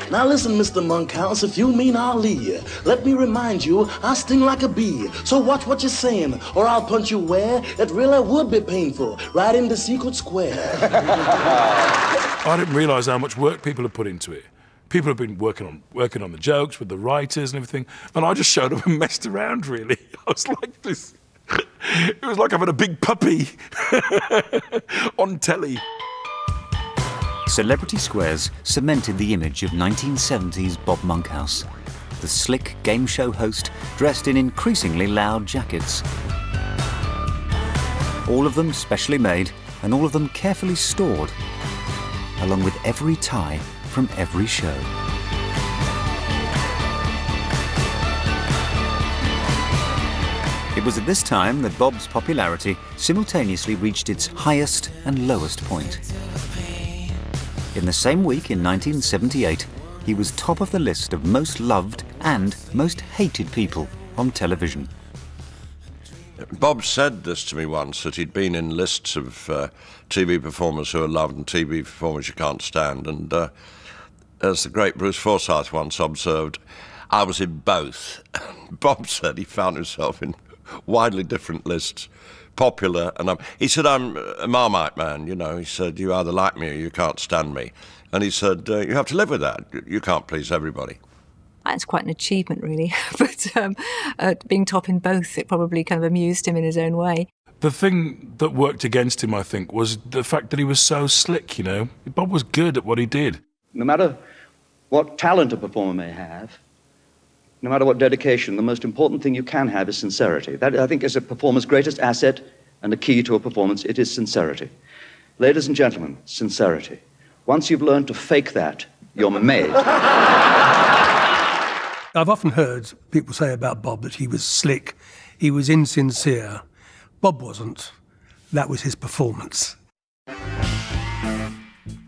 Now listen, Mr. Monkhouse, if you mean I'll leave, let me remind you, I sting like a bee. So watch what you're saying, or I'll punch you where it really would be painful, right in the secret square. I didn't realise how much work people have put into it. People have been working on the jokes with the writers and everything, and I just showed up and messed around, really. I was like this. It was like having a big puppy on telly. Celebrity Squares cemented the image of 1970s Bob Monkhouse, the slick game show host dressed in increasingly loud jackets. All of them specially made and all of them carefully stored, along with every tie from every show. It was at this time that Bob's popularity simultaneously reached its highest and lowest point. In the same week in 1978, he was top of the list of most loved and most hated people on television. Bob said this to me once, that he'd been in lists of TV performers who are loved and TV performers you can't stand. And as the great Bruce Forsyth once observed, I was in both. Bob said he found himself in widely different lists. Popular, and he said, I'm a Marmite man, you know. He said, you either like me or you can't stand me. And he said, you have to live with that. You can't please everybody. That's quite an achievement, really. But being top in both, it probably kind of amused him in his own way. The thing that worked against him, I think, was the fact that he was so slick, you know. Bob was good at what he did. No matter what talent a performer may have, no matter what dedication, the most important thing you can have is sincerity. That, I think, is a performer's greatest asset and a key to a performance. It is sincerity. Ladies and gentlemen, sincerity. Once you've learned to fake that, you're made. I've often heard people say about Bob that he was slick, he was insincere. Bob wasn't. That was his performance.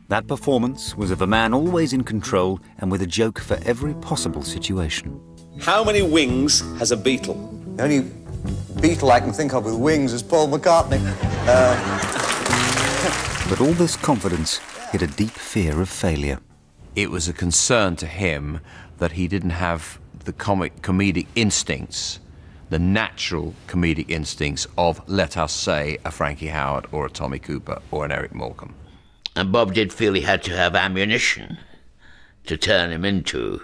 That performance was of a man always in control and with a joke for every possible situation. How many wings has a beetle? The only Beatle I can think of with wings is Paul McCartney. But all this confidence hid a deep fear of failure. It was a concern to him that he didn't have the comedic instincts, the natural comedic instincts of, let us say, a Frankie Howerd or a Tommy Cooper or an Eric Morecambe. And Bob did feel he had to have ammunition to turn him into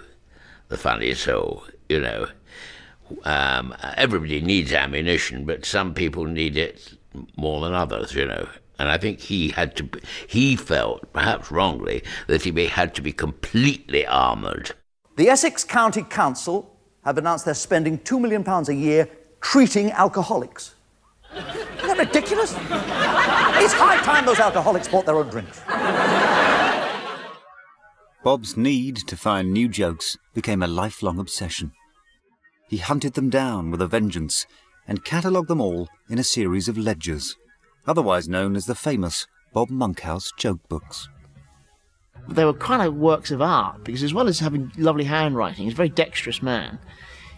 the funny soul, you know. Everybody needs ammunition, but some people need it more than others, you know. And I think he felt, perhaps wrongly, that he had to be completely armoured. The Essex County Council have announced they're spending £2 million a year treating alcoholics. Isn't that ridiculous? It's high time those alcoholics bought their own drinks. Bob's need to find new jokes became a lifelong obsession. He hunted them down with a vengeance and catalogued them all in a series of ledgers, otherwise known as the famous Bob Monkhouse joke books. They were kind of works of art, because as well as having lovely handwriting, he's a very dexterous man,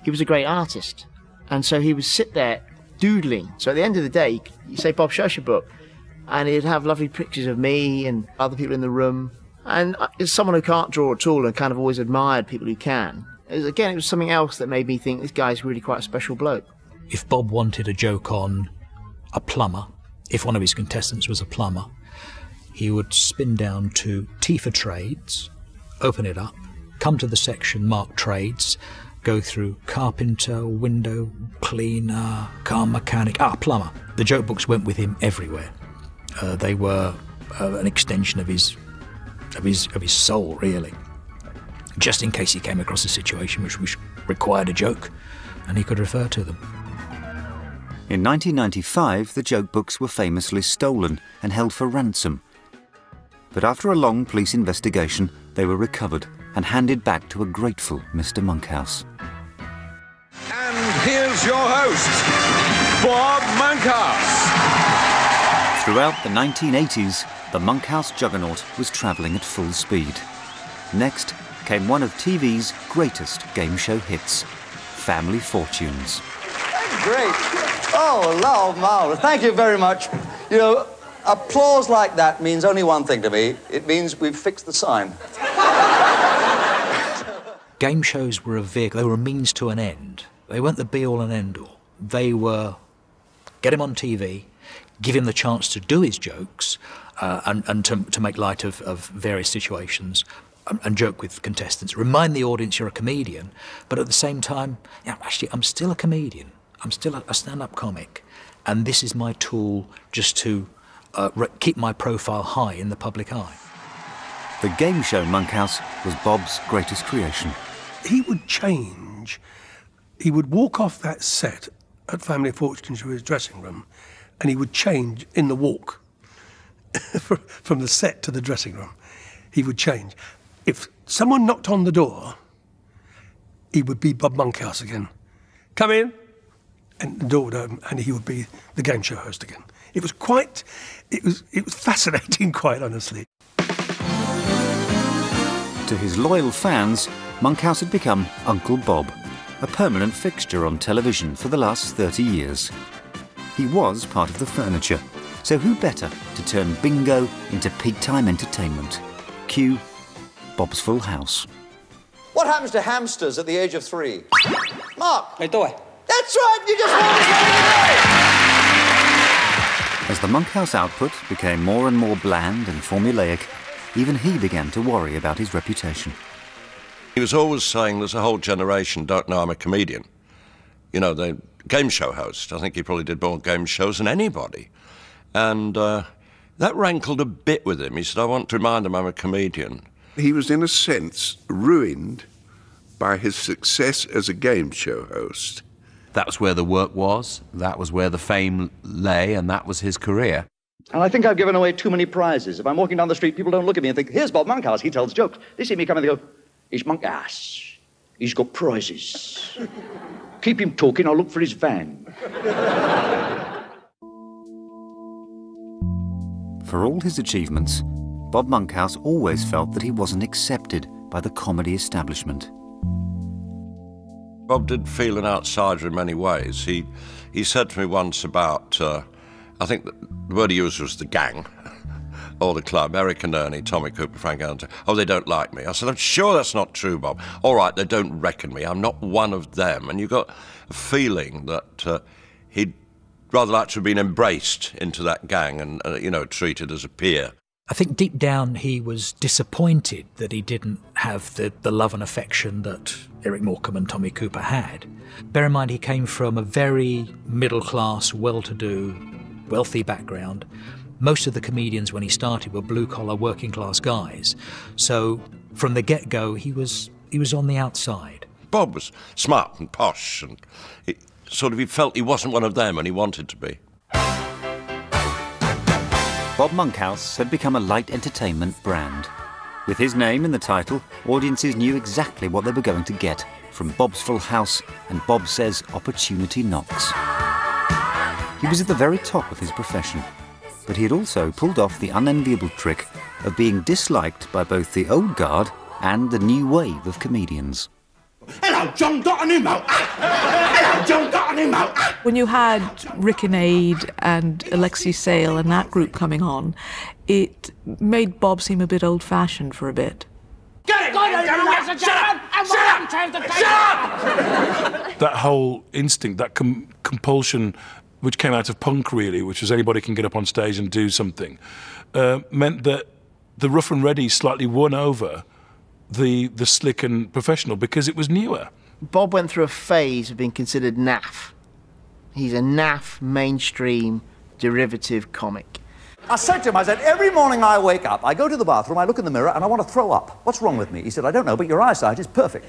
he was a great artist. And so he would sit there doodling. So at the end of the day, you say, Bob, show us your book. And he'd have lovely pictures of me and other people in the room. And as someone who can't draw at all and kind of always admired people who can, it was something else that made me think this guy's really quite a special bloke. If Bob wanted a joke on a plumber, if one of his contestants was a plumber, he would spin down to T for Trades, open it up, come to the section marked Trades, go through carpenter, window cleaner, car mechanic, plumber. The joke books went with him everywhere. They were an extension of his soul, really. Just in case he came across a situation which required a joke, and he could refer to them. In 1995, the joke books were famously stolen and held for ransom. But after a long police investigation, they were recovered and handed back to a grateful Mr. Monkhouse. And here's your host, Bob Monkhouse. Throughout the 1980s, the Monkhouse juggernaut was travelling at full speed. Next came one of TV's greatest game show hits, Family Fortunes. Great. Oh, love, marvellous. Thank you very much. You know, applause like that means only one thing to me. It means we've fixed the sign. Game shows were a vehicle, they were a means to an end. They weren't the be-all and end-all. They were get him on TV, give him the chance to do his jokes, and to make light of various situations, and joke with contestants. Remind the audience you're a comedian, but at the same time, yeah, actually, I'm still a comedian. I'm still a stand-up comic, and this is my tool just to keep my profile high in the public eye. The game show Monkhouse was Bob's greatest creation. He would change. He would walk off that set at Family Fortunes to his dressing room, and he would change in the walk from the set to the dressing room. He would change. If someone knocked on the door, he would be Bob Monkhouse again. Come in. And the door would open, and he would be the game show host again. It was fascinating, quite honestly. To his loyal fans, Monkhouse had become Uncle Bob, a permanent fixture on television for the last 30 years. He was part of the furniture, so who better to turn bingo into peak time entertainment? Cue Bob's Full House. What happens to hamsters at the age of 3? Mark! They die. That's right, you just won. As the Monkhouse output became more and more bland and formulaic, even he began to worry about his reputation. He was always saying there's a whole generation don't know I'm a comedian. You know, the game show host. I think he probably did more game shows than anybody. And that rankled a bit with him. He said, I want to remind them I'm a comedian. He was, in a sense, ruined by his success as a game show host. That was where the work was, that was where the fame lay, and that was his career. And I think I've given away too many prizes. If I'm walking down the street, people don't look at me and think, here's Bob Monkhouse, he tells jokes. They see me come and they go, he's Monkhouse. He's got prizes. Keep him talking, I'll look for his van. For all his achievements, Bob Monkhouse always felt that he wasn't accepted by the comedy establishment. Bob did feel an outsider in many ways. He said to me once about, I think the word he used was the gang, or the club, Eric and Ernie, Tommy Cooper, Frank Allen. Oh, they don't like me. I said, I'm sure that's not true, Bob. All right, they don't reckon me. I'm not one of them. And you got a feeling that he'd rather like to have been embraced into that gang and, you know, treated as a peer. I think deep down he was disappointed that he didn't have the love and affection that Eric Morecambe and Tommy Cooper had. Bear in mind he came from a very middle-class, well-to-do, wealthy background. Most of the comedians when he started were blue-collar, working-class guys. So from the get-go he was on the outside. Bob was smart and posh, and he felt he wasn't one of them and he wanted to be. Bob Monkhouse had become a light entertainment brand. With his name in the title, audiences knew exactly what they were going to get from Bob's Full House and Bob Says Opportunity Knocks. He was at the very top of his profession, but he had also pulled off the unenviable trick of being disliked by both the old guard and the new wave of comedians. And Hello, John, got an email. Hello, John, got an email. When you had Rick and Aid and Alexei Sale and that group coming on, it made Bob seem a bit old-fashioned for a bit. Get it, ladies and gentlemen, and welcome to the Shut up! That whole instinct, that compulsion, which came out of punk really, which was anybody can get up on stage and do something, meant that the rough and ready slightly won over the slick and professional because it was newer. Bob went through a phase of being considered naff. He's a naff, mainstream, derivative comic. I said to him, I said, every morning I wake up, I go to the bathroom, I look in the mirror, and I want to throw up. What's wrong with me? He said, I don't know, but your eyesight is perfect.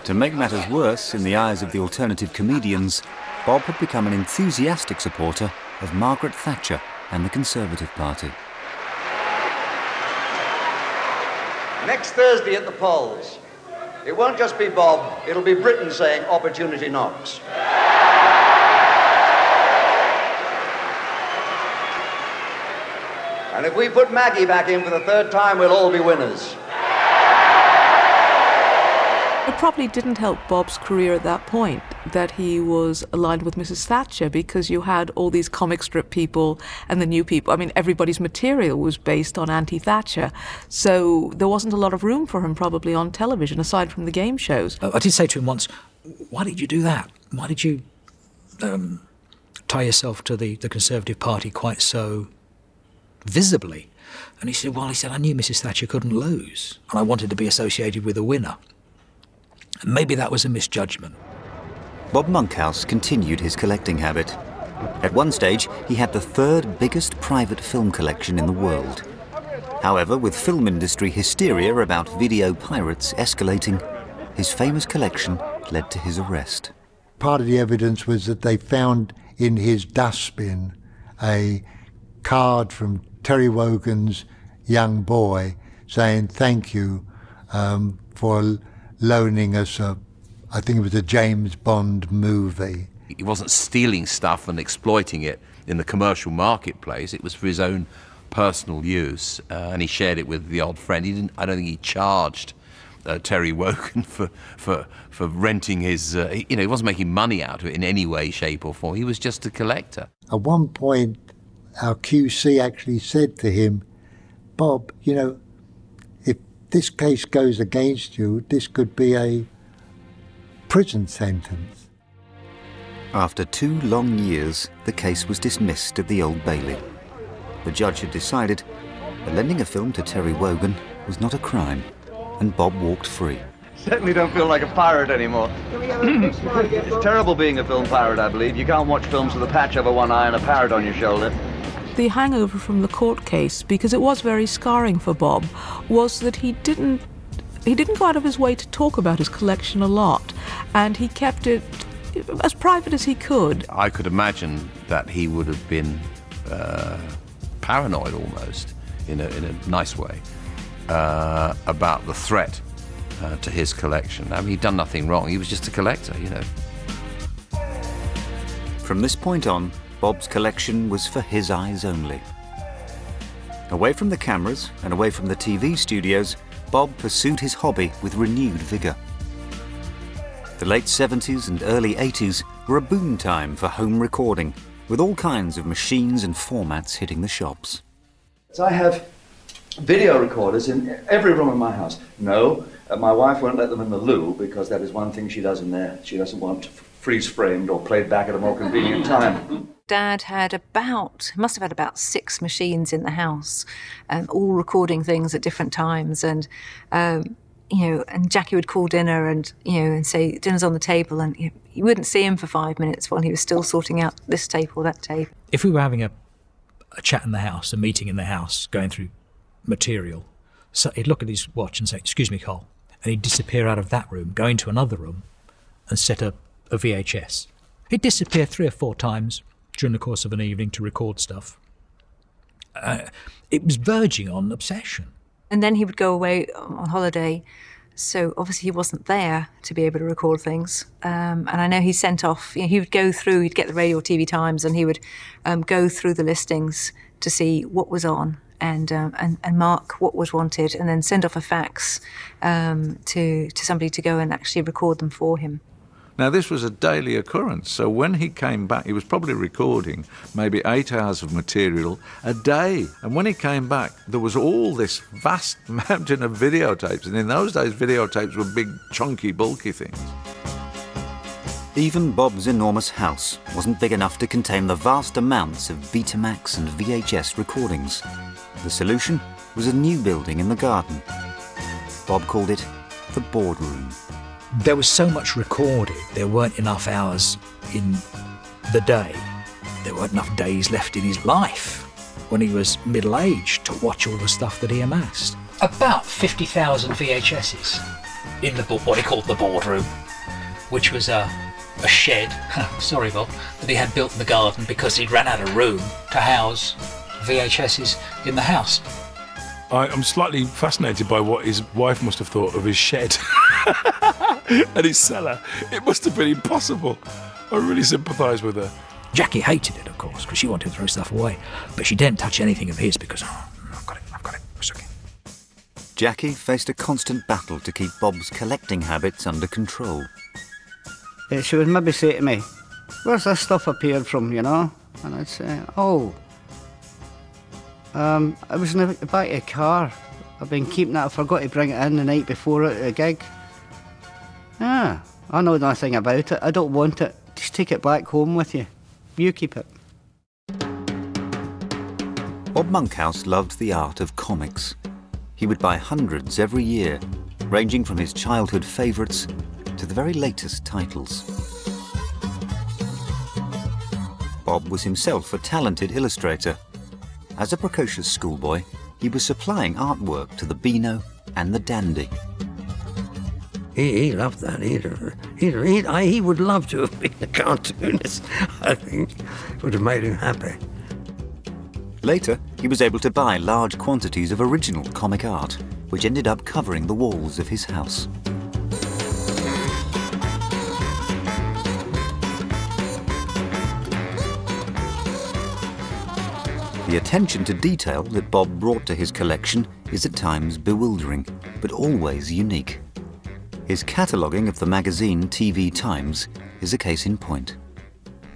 To make matters worse, in the eyes of the alternative comedians, Bob had become an enthusiastic supporter of Margaret Thatcher and the Conservative Party. Next Thursday at the polls, it won't just be Bob, it'll be Britain saying opportunity knocks. And if we put Maggie back in for the third time, we'll all be winners. It probably didn't help Bob's career at that point that he was aligned with Mrs. Thatcher, because you had all these comic strip people and the new people. I mean, everybody's material was based on anti-Thatcher, so there wasn't a lot of room for him probably on television, aside from the game shows. I did say to him once, why did you do that? Why did you tie yourself to the Conservative Party quite so visibly? And he said, well, I knew Mrs. Thatcher couldn't lose, and I wanted to be associated with a winner. And maybe that was a misjudgment. Bob Monkhouse continued his collecting habit. At one stage, he had the third biggest private film collection in the world. However, with film industry hysteria about video pirates escalating, his famous collection led to his arrest. Part of the evidence was that they found in his dustbin a card from Terry Wogan's young boy saying thank you for loaning us I think it was a James Bond movie. He wasn't stealing stuff and exploiting it in the commercial marketplace. It was for his own personal use, and he shared it with the odd friend. I don't think he charged Terry Wogan for renting his. He wasn't making money out of it in any way, shape, or form. He was just a collector. At one point, our QC actually said to him, Bob, if this case goes against you, this could be a prison sentence. After 2 long years, the case was dismissed at the Old Bailey. The judge had decided that lending a film to Terry Wogan was not a crime, and Bob walked free. Certainly don't feel like a pirate anymore. It's terrible being a film pirate, I believe. You can't watch films with a patch over one eye and a parrot on your shoulder. The hangover from the court case, because it was very scarring for Bob, was that he didn't go out of his way to talk about his collection a lot, and he kept it as private as he could. I could imagine that he would have been paranoid almost, in a nice way, about the threat to his collection. I mean, he'd done nothing wrong. He was just a collector, From this point on, Bob's collection was for his eyes only. Away from the cameras and away from the TV studios, Bob pursued his hobby with renewed vigour. The late 70s and early 80s were a boom time for home recording, with all kinds of machines and formats hitting the shops. So I have video recorders in every room in my house. No, my wife won't let them in the loo, because that is one thing she does in there. She doesn't want freeze-framed or played back at a more convenient time. Dad must have had about 6 machines in the house, all recording things at different times. And, and Jackie would call dinner and say, dinner's on the table. And you wouldn't see him for 5 minutes while he was still sorting out this tape or that tape. If we were having a chat in the house, a meeting in the house, going through material, so he'd look at his watch and say, excuse me, Cole. And he'd disappear out of that room, go into another room and set up a VHS. He'd disappear 3 or 4 times during the course of an evening to record stuff. It was verging on obsession. And then he would go away on holiday, so obviously he wasn't there to be able to record things. And I know he sent off, he would go through, he'd get the Radio TV Times, and he would go through the listings to see what was on and mark what was wanted, and then send off a fax to somebody to go and actually record them for him. Now, this was a daily occurrence, so when he came back, he was probably recording maybe 8 hours of material a day. And when he came back, there was all this vast mountain of videotapes, and in those days, videotapes were big, chunky, bulky things. Even Bob's enormous house wasn't big enough to contain the vast amounts of Betamax and VHS recordings. The solution was a new building in the garden. Bob called it the boardroom. There was so much recorded, there weren't enough hours in the day. There weren't enough days left in his life when he was middle-aged to watch all the stuff that he amassed. About 50,000 VHSs in what he called the boardroom, which was a shed, sorry Bob, that he had built in the garden because he'd ran out of room to house VHSs in the house. I'm slightly fascinated by what his wife must have thought of his shed and his cellar. It must have been impossible. I really sympathise with her. Jackie hated it, of course, because she wanted to throw stuff away, but she didn't touch anything of his because, I've got it, it's okay. Jackie faced a constant battle to keep Bob's collecting habits under control. She would maybe say to me, "Where's this stuff appeared from, you know?" And I'd say, "Oh, I was in the back of a car. I've been keeping it. I forgot to bring it in the night before a gig. Ah, I know nothing about it. I don't want it. Just take it back home with you. You keep it." Bob Monkhouse loved the art of comics. He would buy hundreds every year, ranging from his childhood favourites to the very latest titles. Bob was himself a talented illustrator. As a precocious schoolboy, he was supplying artwork to the Beano and the Dandy. He loved that. He would love to have been a cartoonist, I think. It would have made him happy. Later, he was able to buy large quantities of original comic art, which ended up covering the walls of his house. The attention to detail that Bob brought to his collection is at times bewildering, but always unique. His cataloguing of the magazine TV Times is a case in point.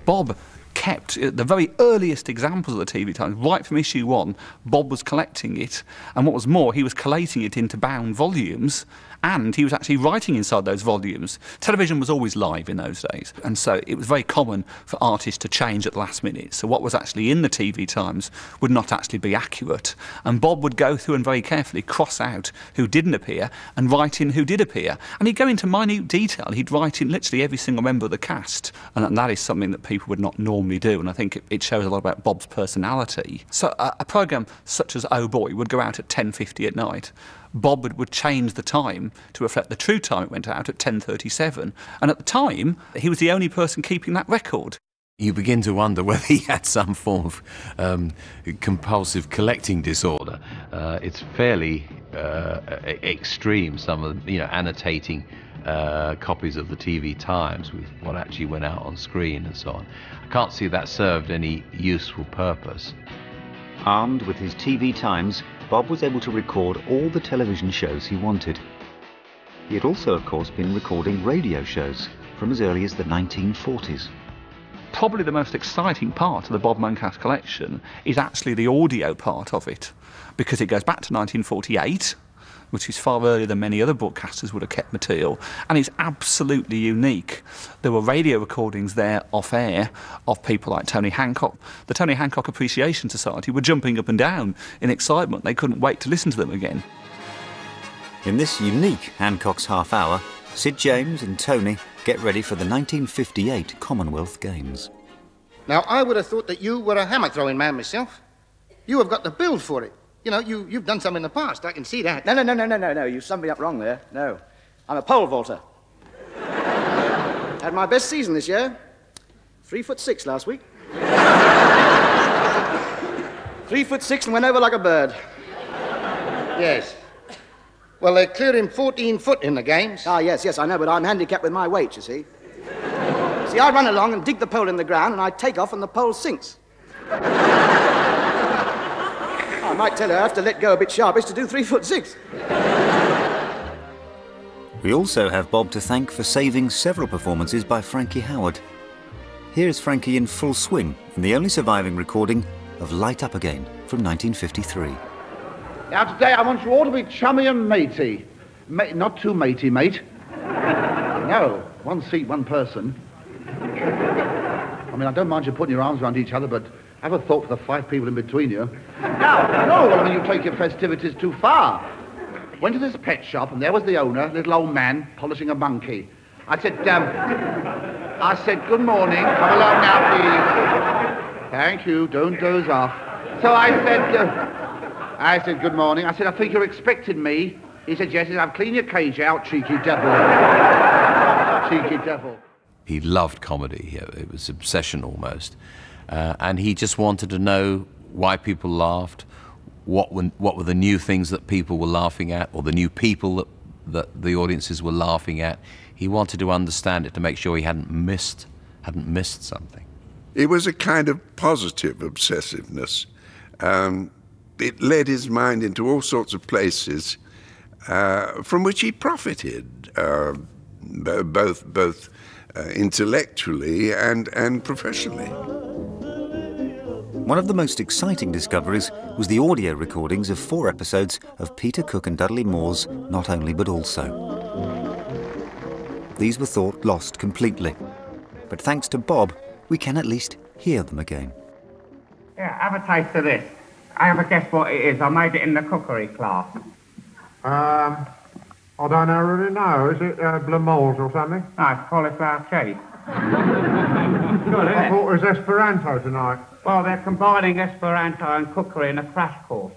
Bob kept the very earliest examples of the TV Times, right from issue 1. Bob was collecting it, and what was more, he was collating it into bound volumes, and he was actually writing inside those volumes. Television was always live in those days, and so it was very common for artists to change at the last minute. So what was actually in the TV Times would not actually be accurate, and Bob would go through and very carefully cross out who didn't appear and write in who did appear. And he'd go into minute detail. He'd write in literally every single member of the cast, and that is something that people would not normally do, and I think it shows a lot about Bob's personality. So a programme such as Oh Boy would go out at 10:50 at night. Bob would change the time to reflect the true time it went out at 10:37, and at the time, he was the only person keeping that record. You begin to wonder whether he had some form of compulsive collecting disorder. It's fairly extreme, some of the, annotating copies of the TV Times with what actually went out on screen and so on. I can't see that served any useful purpose. Armed with his TV Times, Bob was able to record all the television shows he wanted. He had also, of course, been recording radio shows from as early as the 1940s. Probably the most exciting part of the Bob Monkhouse collection is actually the audio part of it, because it goes back to 1948, which is far earlier than many other broadcasters would have kept material, and it's absolutely unique. There were radio recordings there off-air of people like Tony Hancock. The Tony Hancock Appreciation Society were jumping up and down in excitement. They couldn't wait to listen to them again. In this unique Hancock's Half Hour, Sid James and Tony get ready for the 1958 Commonwealth Games. Now, I would have thought that you were a hammer-throwing man myself. You have got the build for it. You know, you've done some in the past, I can see that. No, you summed me up wrong there. No. I'm a pole vaulter. Had my best season this year. 3'6" last week. 3'6" and went over like a bird. Yes. Well, they're clearing 14 foot in the games. Ah, yes, I know, but I'm handicapped with my weight, you see. See, I run along and dig the pole in the ground, and I take off and the pole sinks. I might tell her I have to let go a bit sharpish to do 3'6". We also have Bob to thank for saving several performances by Frankie Howerd. Here's Frankie in full swing in the only surviving recording of Light Up Again from 1953. Now today I want you all to be chummy and matey. Not too matey, mate. No, 1 seat, 1 person. I mean, I don't mind you putting your arms around each other, but have a thought for the 5 people in between you. Now, no, I mean, you take your festivities too far. Went to this pet shop, and there was the owner, little old man, polishing a monkey. I said, good morning, come along now, please. Thank you, don't doze off. So I said, good morning. I said, I think you're expecting me. He said, yes. He said, I've cleaned your cage out, cheeky devil. Cheeky devil. He loved comedy. It was obsession almost. And he just wanted to know why people laughed, what were the new things that people were laughing at, or the new people that the audiences were laughing at. He wanted to understand it to make sure he hadn't missed something. It was a kind of positive obsessiveness. It led his mind into all sorts of places from which he profited, both intellectually and professionally. One of the most exciting discoveries was the audio recordings of 4 episodes of Peter Cook and Dudley Moore's Not Only But Also. These were thought lost completely, but thanks to Bob, we can at least hear them again. Yeah, have a taste of this. I have a guess what it is. I made it in the cookery class. I don't really know. Is it blancmange or something? No, it's cauliflower cheese. Good, I thought it was Esperanto tonight. Well, they're combining Esperanto and cookery in a crash course.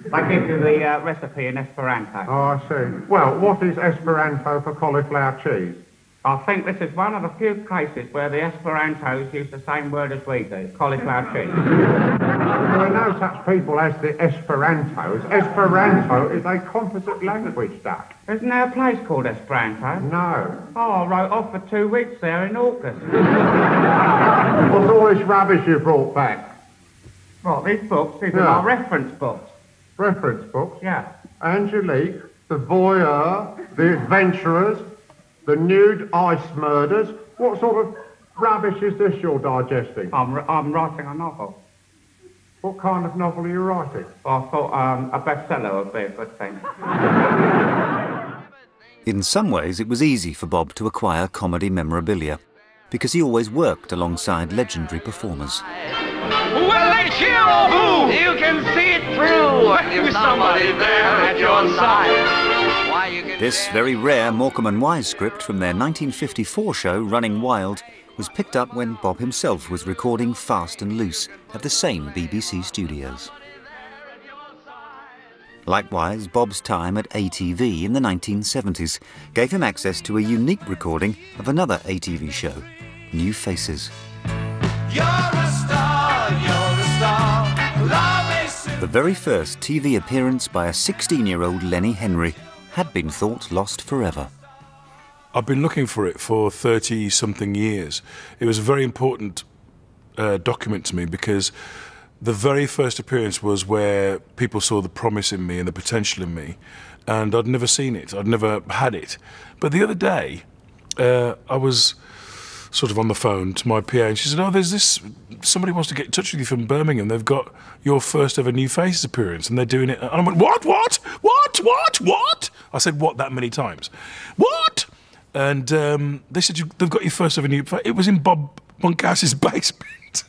They give you the recipe in Esperanto. Oh, I see. Well, what is Esperanto for cauliflower cheese? I think this is one of the few cases where the Esperantos use the same word as we do, cauliflower cheese. There are no such people as the Esperantos. Esperanto is a composite language, Duck. Isn't there a place called Esperanto? No. Oh, I wrote off for 2 weeks there in August. What's all this rubbish you brought back? What, these books? These are my reference books. Reference books? Yeah. Angelique, The Voyeur, The Adventurers, The Nude Ice Murders. What sort of rubbish is this you're digesting? I'm writing a novel. What kind of novel are you writing? Well, I thought a bestseller would be a good thing. In some ways, it was easy for Bob to acquire comedy memorabilia, because he always worked alongside legendary performers. Well, they cheer or boo, you can see it through. If somebody's there at your side. This very rare Morecambe and Wise script from their 1954 show, Running Wild, was picked up when Bob himself was recording Fast and Loose at the same BBC studios. Likewise, Bob's time at ATV in the 1970s gave him access to a unique recording of another ATV show, New Faces. You're a star, you're a star. Love is The very first TV appearance by a 16-year-old Lenny Henry had been thought lost forever. I've been looking for it for 30-something years. It was a very important document to me because the very first appearance was where people saw the promise in me and the potential in me, and I'd never seen it, I'd never had it. But the other day, I was sort of on the phone to my PA, and she said, oh, there's this, somebody wants to get in touch with you from Birmingham, they've got your first ever New Faces appearance, and they're doing it, and I went, what? I said, what, that many times? What? And they said, they've got your first ever New Faces. It was in Bob Monkhouse's basement.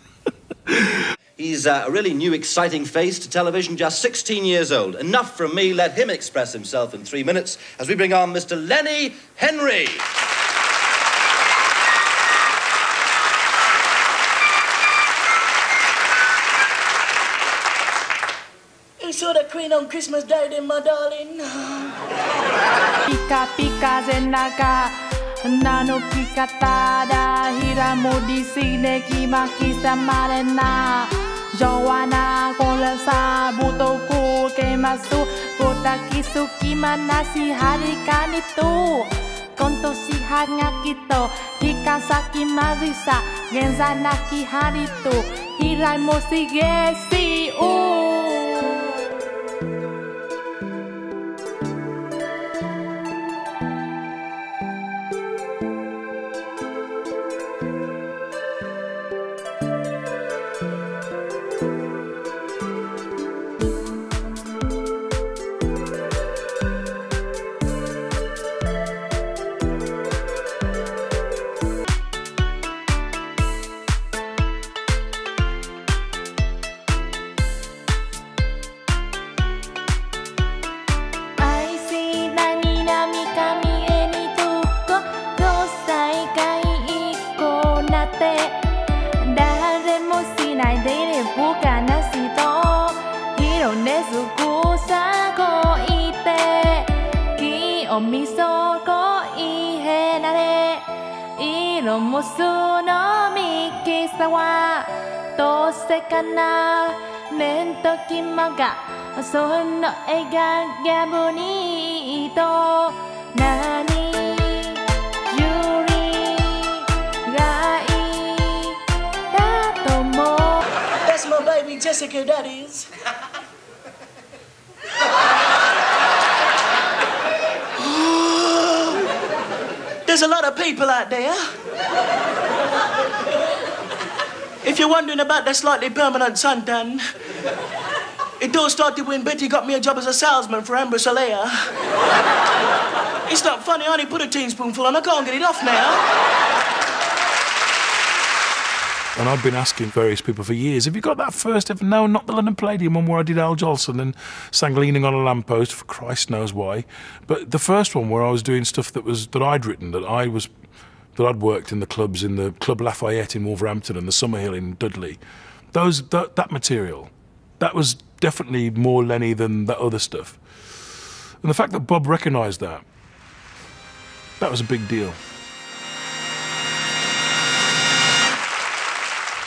He's a really new, exciting face to television, just 16 years old. Enough from me, let him express himself in 3 minutes as we bring on Mr. Lenny Henry. You saw the Queen on Christmas Day, then, my darling. Pika pika zenaka, nano pikatada, hiramudi sine kimaki samarena, Joanna kolasa butoku kemasu, botakisu kimanasi harikanitu, konto si hangakito, hikasaki marisa, genzanaki haritu, hiraimosi gesi さこいてきおみそこいへなれ色もすのみきさはどうせかなねんときまがそのえがやぶにとなにゆりがいだとも That's my baby Jessica, that is. There's a lot of people out there. If you're wondering about that slightly permanent suntan, it all started when Betty got me a job as a salesman for Amber Solea. It's not funny, I only put a teaspoonful on, I can't get it off now. And I've been asking various people for years, have you got that first ever? No, not the London Palladium one where I did Al Jolson and sang Leaning on a Lamppost, for Christ knows why. But the first one where I was doing stuff that I'd written, that I'd worked in the clubs, in the Club Lafayette in Wolverhampton and the Summerhill in Dudley. That material, that was definitely more Lenny than that other stuff. And the fact that Bob recognised that was a big deal.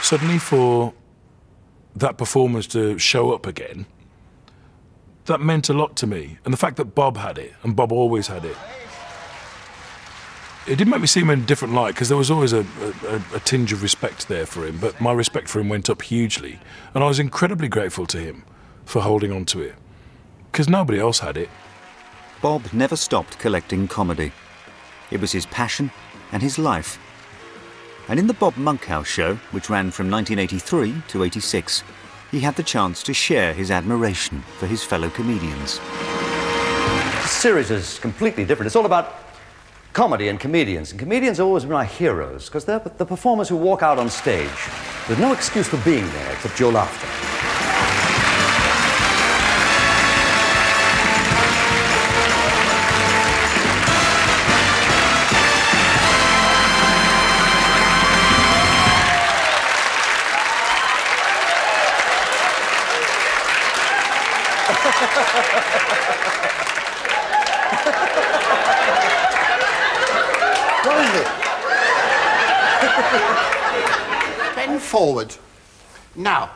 Suddenly for that performance to show up again, that meant a lot to me. And the fact that Bob had it, and Bob always had it, it didn't make me see him in a different light, because there was always a tinge of respect there for him, but my respect for him went up hugely. And I was incredibly grateful to him for holding on to it, because nobody else had it. Bob never stopped collecting comedy. It was his passion and his life. And in the Bob Monkhouse show, which ran from 1983 to 86, he had the chance to share his admiration for his fellow comedians. The series is completely different. It's all about comedy and comedians. And comedians have always been our heroes, because they're the performers who walk out on stage with no excuse for being there except your laughter. What is it? Bend forward. Now,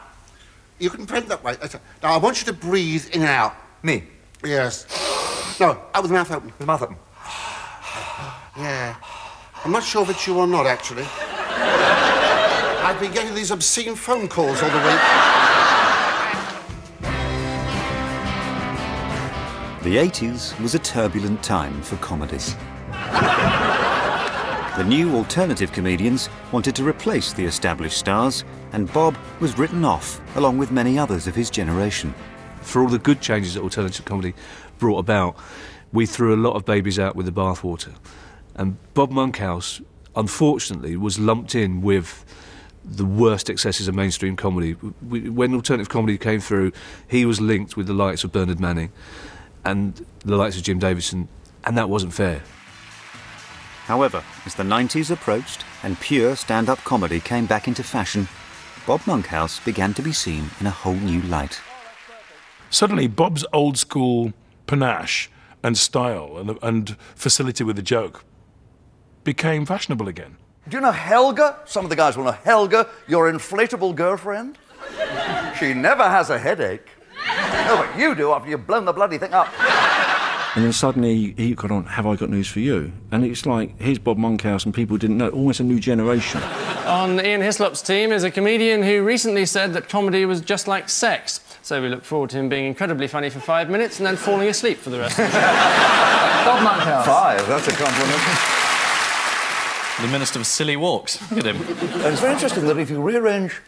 you can bend that way. Now, I want you to breathe in and out. Me? Yes. No, out with the mouth open. With the mouth open. Yeah. I'm not sure if it's you or not, actually. I've been getting these obscene phone calls all the week. The 80s was a turbulent time for comedies. The new alternative comedians wanted to replace the established stars, and Bob was written off, along with many others of his generation. For all the good changes that alternative comedy brought about, we threw a lot of babies out with the bathwater. And Bob Monkhouse, unfortunately, was lumped in with the worst excesses of mainstream comedy. When alternative comedy came through, he was linked with the likes of Bernard Manning and the likes of Jim Davidson, and that wasn't fair. However, as the 90s approached and pure stand-up comedy came back into fashion, Bob Monkhouse began to be seen in a whole new light. Suddenly, Bob's old-school panache and style and facility with the joke became fashionable again. Do you know Helga? Some of the guys will know Helga, your inflatable girlfriend. She never has a headache. No, but you do after you've blown the bloody thing up. And then suddenly he got on, Have I Got News for You? And it's like, here's Bob Monkhouse and people didn't know, almost a new generation. On Ian Hislop's team is a comedian who recently said that comedy was just like sex. So we look forward to him being incredibly funny for 5 minutes and then falling asleep for the rest of the show. Bob Monkhouse. 5, that's a compliment. The Minister of Silly Walks. Look at him. And it's very interesting that if you rearrange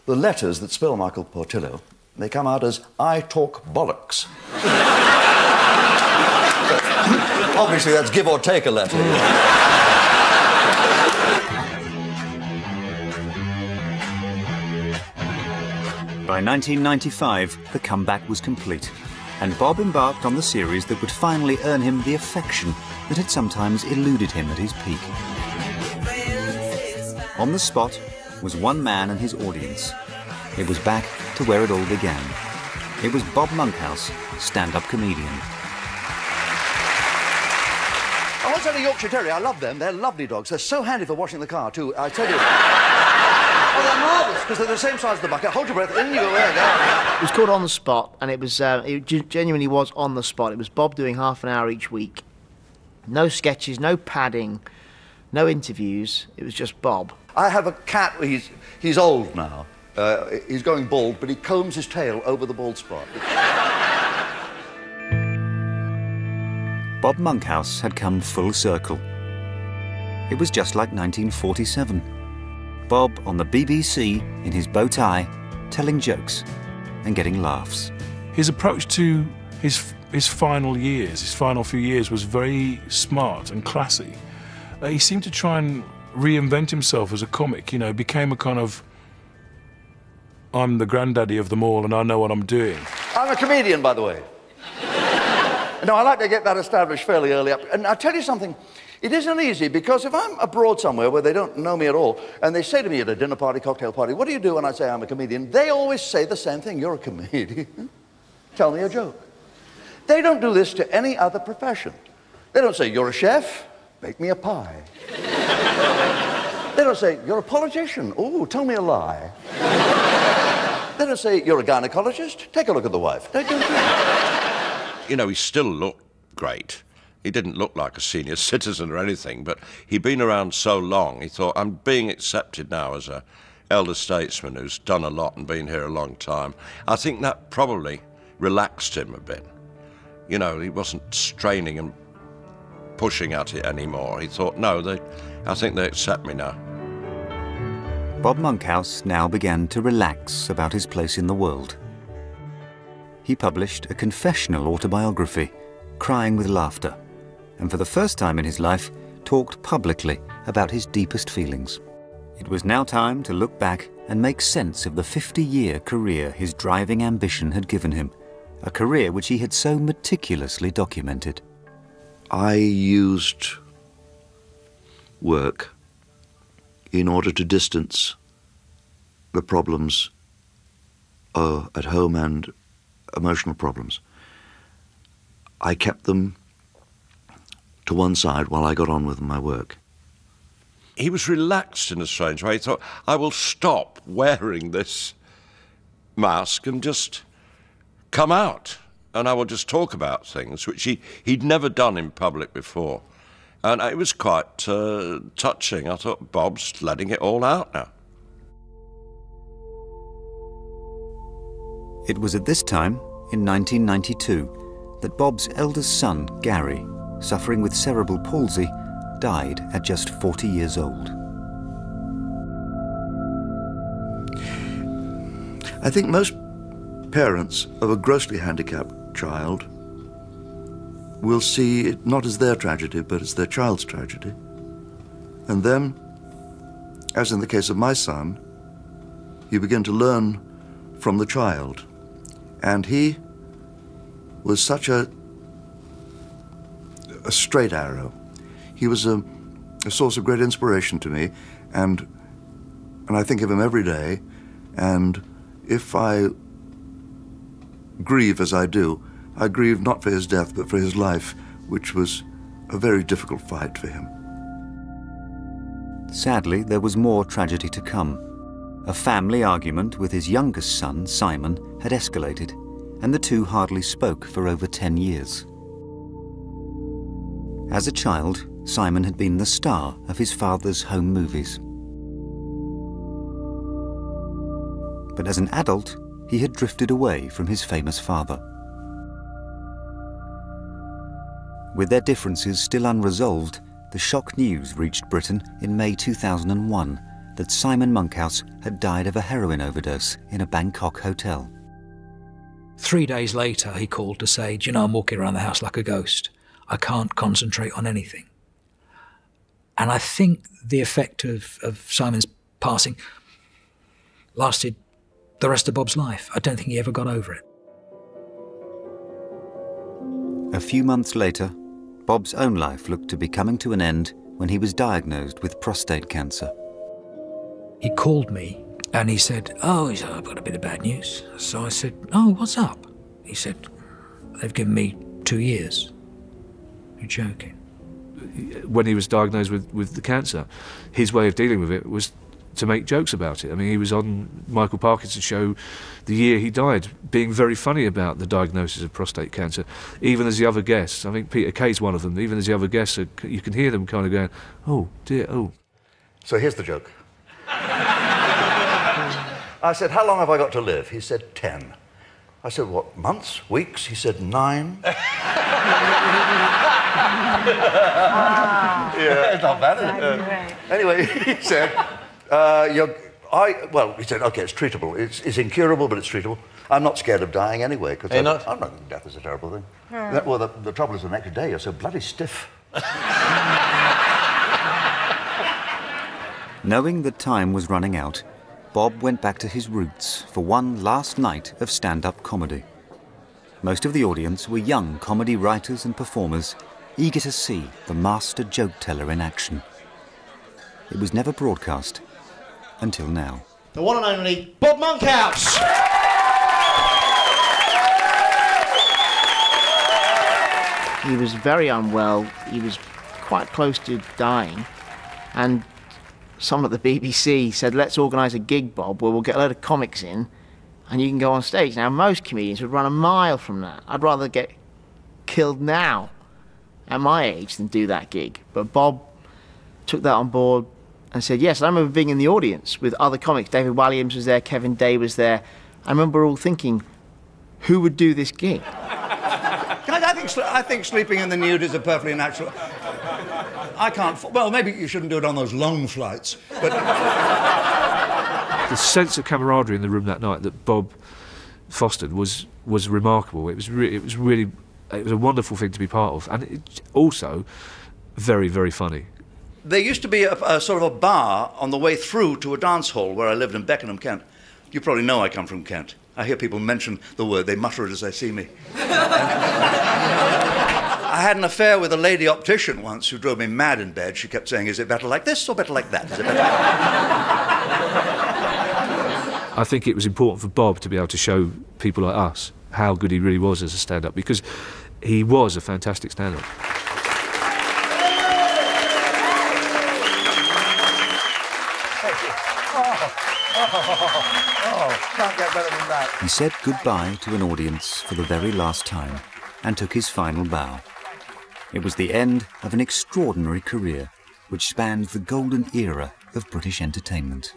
the letters that spell Michael Portillo, they come out as I talk bollocks. Obviously, that's give or take a letter. By 1995, the comeback was complete, and Bob embarked on the series that would finally earn him the affection that had sometimes eluded him at his peak. On the spot was one man and his audience. It was back to where it all began. It was Bob Monkhouse, stand-up comedian. I once had a Yorkshire Terrier. I love them. They're lovely dogs. They're so handy for washing the car, too. I tell you. Oh, they're marvellous, because they're the same size as the bucket. Hold your breath. In you go. It was called On the Spot, and it was it genuinely was on the spot. It was Bob doing half an hour each week. No sketches, no padding, no interviews. It was just Bob. I have a cat. He's old now. He's going bald, but he combs his tail over the bald spot. Bob Monkhouse had come full circle. It was just like 1947. Bob on the BBC in his bow tie, telling jokes and getting laughs. His approach to his final years, his final few years, was very smart and classy. He seemed to try and reinvent himself as a comic, you know, became a kind of, I'm the granddaddy of them all and I know what I'm doing. I'm a comedian, by the way. No, I like to get that established fairly early up. And I'll tell you something, it isn't easy, because if I'm abroad somewhere where they don't know me at all, and they say to me at a dinner party, cocktail party, what do you do? And I say I'm a comedian, they always say the same thing, you're a comedian. Tell me a joke. They don't do this to any other profession. They don't say, you're a chef, make me a pie. They don't say, you're a politician, ooh, tell me a lie. They don't say, you're a gynecologist, take a look at the wife. They don't do that. You know, he still looked great. He didn't look like a senior citizen or anything, but he'd been around so long, he thought, I'm being accepted now as an elder statesman who's done a lot and been here a long time. I think that probably relaxed him a bit. You know, he wasn't straining and pushing at it anymore. He thought, no, I think they accept me now. Bob Monkhouse now began to relax about his place in the world. He published a confessional autobiography, Crying with Laughter, and for the first time in his life, talked publicly about his deepest feelings. It was now time to look back and make sense of the 50-year career his driving ambition had given him, a career which he had so meticulously documented. I used work in order to distance the problems at home and emotional problems. I kept them to one side while I got on with my work. He was relaxed in a strange way. He thought, I will stop wearing this mask and just come out, and I will just talk about things which he'd never done in public before. And it was quite touching. I thought, Bob's letting it all out now. It was at this time, in 1992, that Bob's eldest son, Gary, suffering with cerebral palsy, died at just 40 years old. I think most parents of a grossly handicapped child will see it not as their tragedy, but as their child's tragedy. And then, as in the case of my son, you begin to learn from the child. And he was such a straight arrow. He was a source of great inspiration to me, and I think of him every day. And if I grieve as I do, I grieve not for his death, but for his life, which was a very difficult fight for him. Sadly, there was more tragedy to come. A family argument with his youngest son, Simon, had escalated, and the two hardly spoke for over 10 years. As a child, Simon had been the star of his father's home movies. But as an adult, he had drifted away from his famous father. With their differences still unresolved, the shock news reached Britain in May 2001 that Simon Monkhouse had died of a heroin overdose in a Bangkok hotel. 3 days later, he called to say, "Do you know, I'm walking around the house like a ghost. I can't concentrate on anything." And I think the effect of Simon's passing lasted the rest of Bob's life. I don't think he ever got over it. A few months later, Bob's own life looked to be coming to an end when he was diagnosed with prostate cancer. He called me and he said, "Oh," I've got a bit of bad news. So I said, "Oh, what's up?" He said, they've given me 2 years. You're joking. When he was diagnosed with the cancer, his way of dealing with it was to make jokes about it. I mean, he was on Michael Parkinson's show the year he died, being very funny about the diagnosis of prostate cancer, even as the other guests, I think Peter Kay's one of them, even as the other guests, you can hear them kind of going, oh dear, oh. So here's the joke. I said, how long have I got to live? He said, 10. I said, what, months, weeks? He said, 9. Yeah, it's not bad, is it? Anyway, he said, he said, OK, it's treatable. It's incurable, but it's treatable. I'm not scared of dying anyway, because I'm not thinking death is a terrible thing. Well, the trouble is the next day you're so bloody stiff. Knowing that time was running out, Bob went back to his roots for one last night of stand-up comedy. Most of the audience were young comedy writers and performers, eager to see the master joke teller in action. It was never broadcast until now. The one and only Bob Monkhouse! He was very unwell. He was quite close to dying, and someone at the BBC said, let's organise a gig, Bob, where we'll get a load of comics in and you can go on stage. Now, most comedians would run a mile from that. I'd rather get killed now at my age than do that gig. But Bob took that on board and said, yes. I remember being in the audience with other comics. David Walliams was there, Kevin Day was there. I remember all thinking, who would do this gig? I think sleeping in the nude is a perfectly natural... I can't... Well, maybe you shouldn't do it on those long flights, but... The sense of camaraderie in the room that night that Bob fostered was remarkable. It was a wonderful thing to be part of, and it also very, very funny. There used to be a sort of a bar on the way through to a dance hall where I lived in Beckenham, Kent. You probably know I come from Kent. I hear people mention the word, they mutter it as they see me. I had an affair with a lady optician once who drove me mad in bed. She kept saying, is it better like this or better like that? Is it better like that? I think it was important for Bob to be able to show people like us how good he really was as a stand-up, because he was a fantastic stand-up. Can't get better than that. He said goodbye to an audience for the very last time and took his final bow. It was the end of an extraordinary career which spanned the golden era of British entertainment.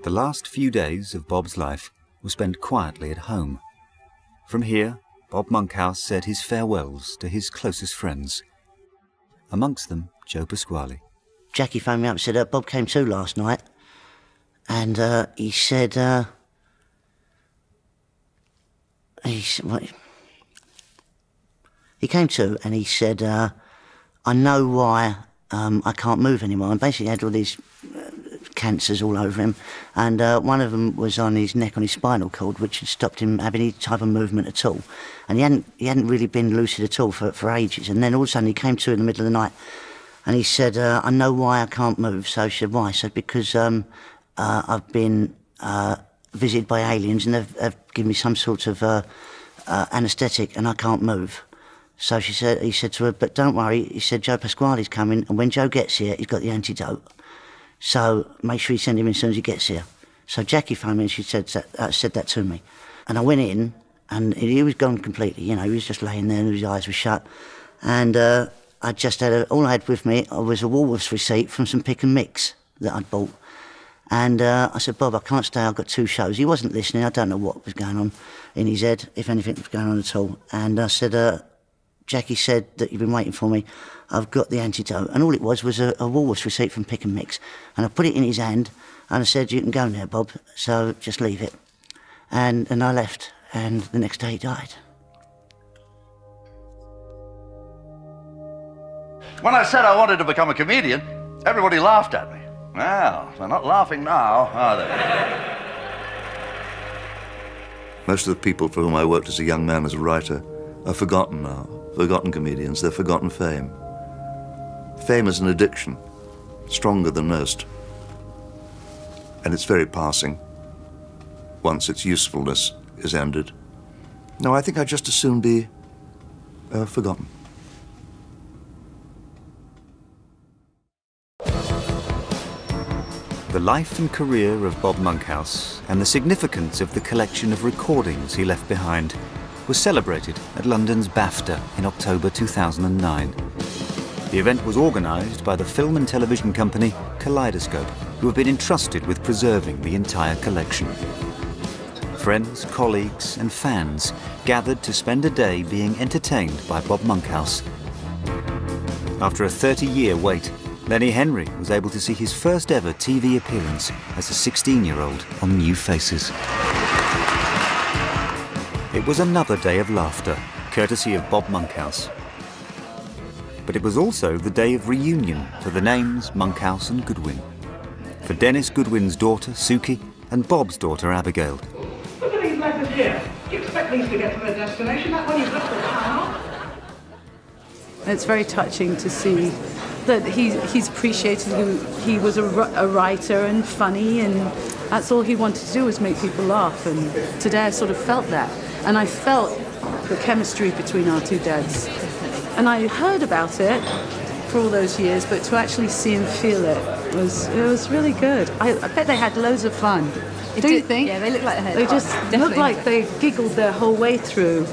The last few days of Bob's life were spent quietly at home. From here, Bob Monkhouse said his farewells to his closest friends, amongst them Joe Pasquale. Jackie phoned me up and said, Bob came to last night, and he said, he came to and he said, I know why I can't move anymore. And basically he had all these cancers all over him, and one of them was on his neck, on his spinal cord, which had stopped him having any type of movement at all. And he hadn't really been lucid at all for ages. And then all of a sudden he came to in the middle of the night, and he said, I know why I can't move. So she said, why? I said, because I've been visited by aliens, and they've given me some sort of anaesthetic, and I can't move. So he said to her, but don't worry. He said, Joe Pasquale's coming, and when Joe gets here, he's got the antidote. So make sure you send him in as soon as he gets here. So Jackie phoned me and she said that to me. And I went in, and he was gone completely. You know, he was just laying there and his eyes were shut. And I just had all I had with me was a Woolworths receipt from some pick and mix that I'd bought. And I said, Bob, I can't stay, I've got 2 shows. He wasn't listening. I don't know what was going on in his head, if anything was going on at all. And I said, Jackie said that you've been waiting for me. I've got the antidote. And all it was a Woolworths receipt from Pick and Mix. And I put it in his hand, and I said, you can go now, Bob, so just leave it. And I left, and the next day he died. When I said I wanted to become a comedian, everybody laughed at me. Well, they're not laughing now, are they? Most of the people for whom I worked as a young man as a writer are forgotten now. Forgotten comedians, they're forgotten fame. Fame is an addiction, stronger than most. and it's very passing once its usefulness is ended. No, I think I'd just as soon be forgotten. The life and career of Bob Monkhouse and the significance of the collection of recordings he left behind was celebrated at London's BAFTA in October 2009. The event was organised by the film and television company Kaleidoscope, who have been entrusted with preserving the entire collection. Friends, colleagues and fans gathered to spend a day being entertained by Bob Monkhouse. After a 30-year wait, Lenny Henry was able to see his first ever TV appearance as a 16-year-old on New Faces. It was another day of laughter, courtesy of Bob Monkhouse. But it was also the day of reunion for the names Monkhouse and Goodwin. For Dennis Goodwin's daughter, Suki, and Bob's daughter, Abigail. Look at these letters here. Do you expect these to get to their destination? That one you've left the car. It's very touching to see that he's appreciated who he was, a writer and funny, and that's all he wanted to do was make people laugh. And today I sort of felt that, and I felt the chemistry between our two dads. And I heard about it for all those years, but to actually see and feel it was really good. I bet they had loads of fun. Do you think? Yeah, they look like they had They fun. just Definitely. looked like they giggled their whole way through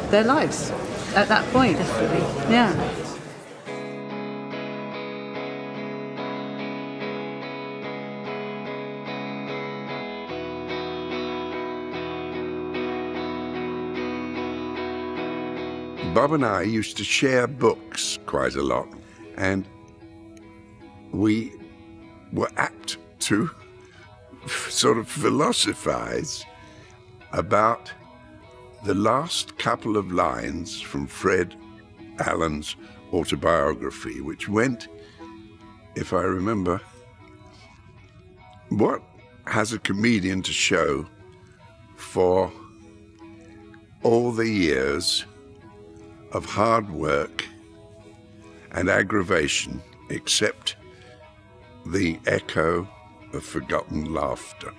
their lives at that point. Definitely. Yeah. Bob and I used to share books quite a lot, and we were apt to sort of philosophize about the last couple of lines from Fred Allen's autobiography, which went, if I remember, what has a comedian to show for all the years of hard work and aggravation except the echo of forgotten laughter?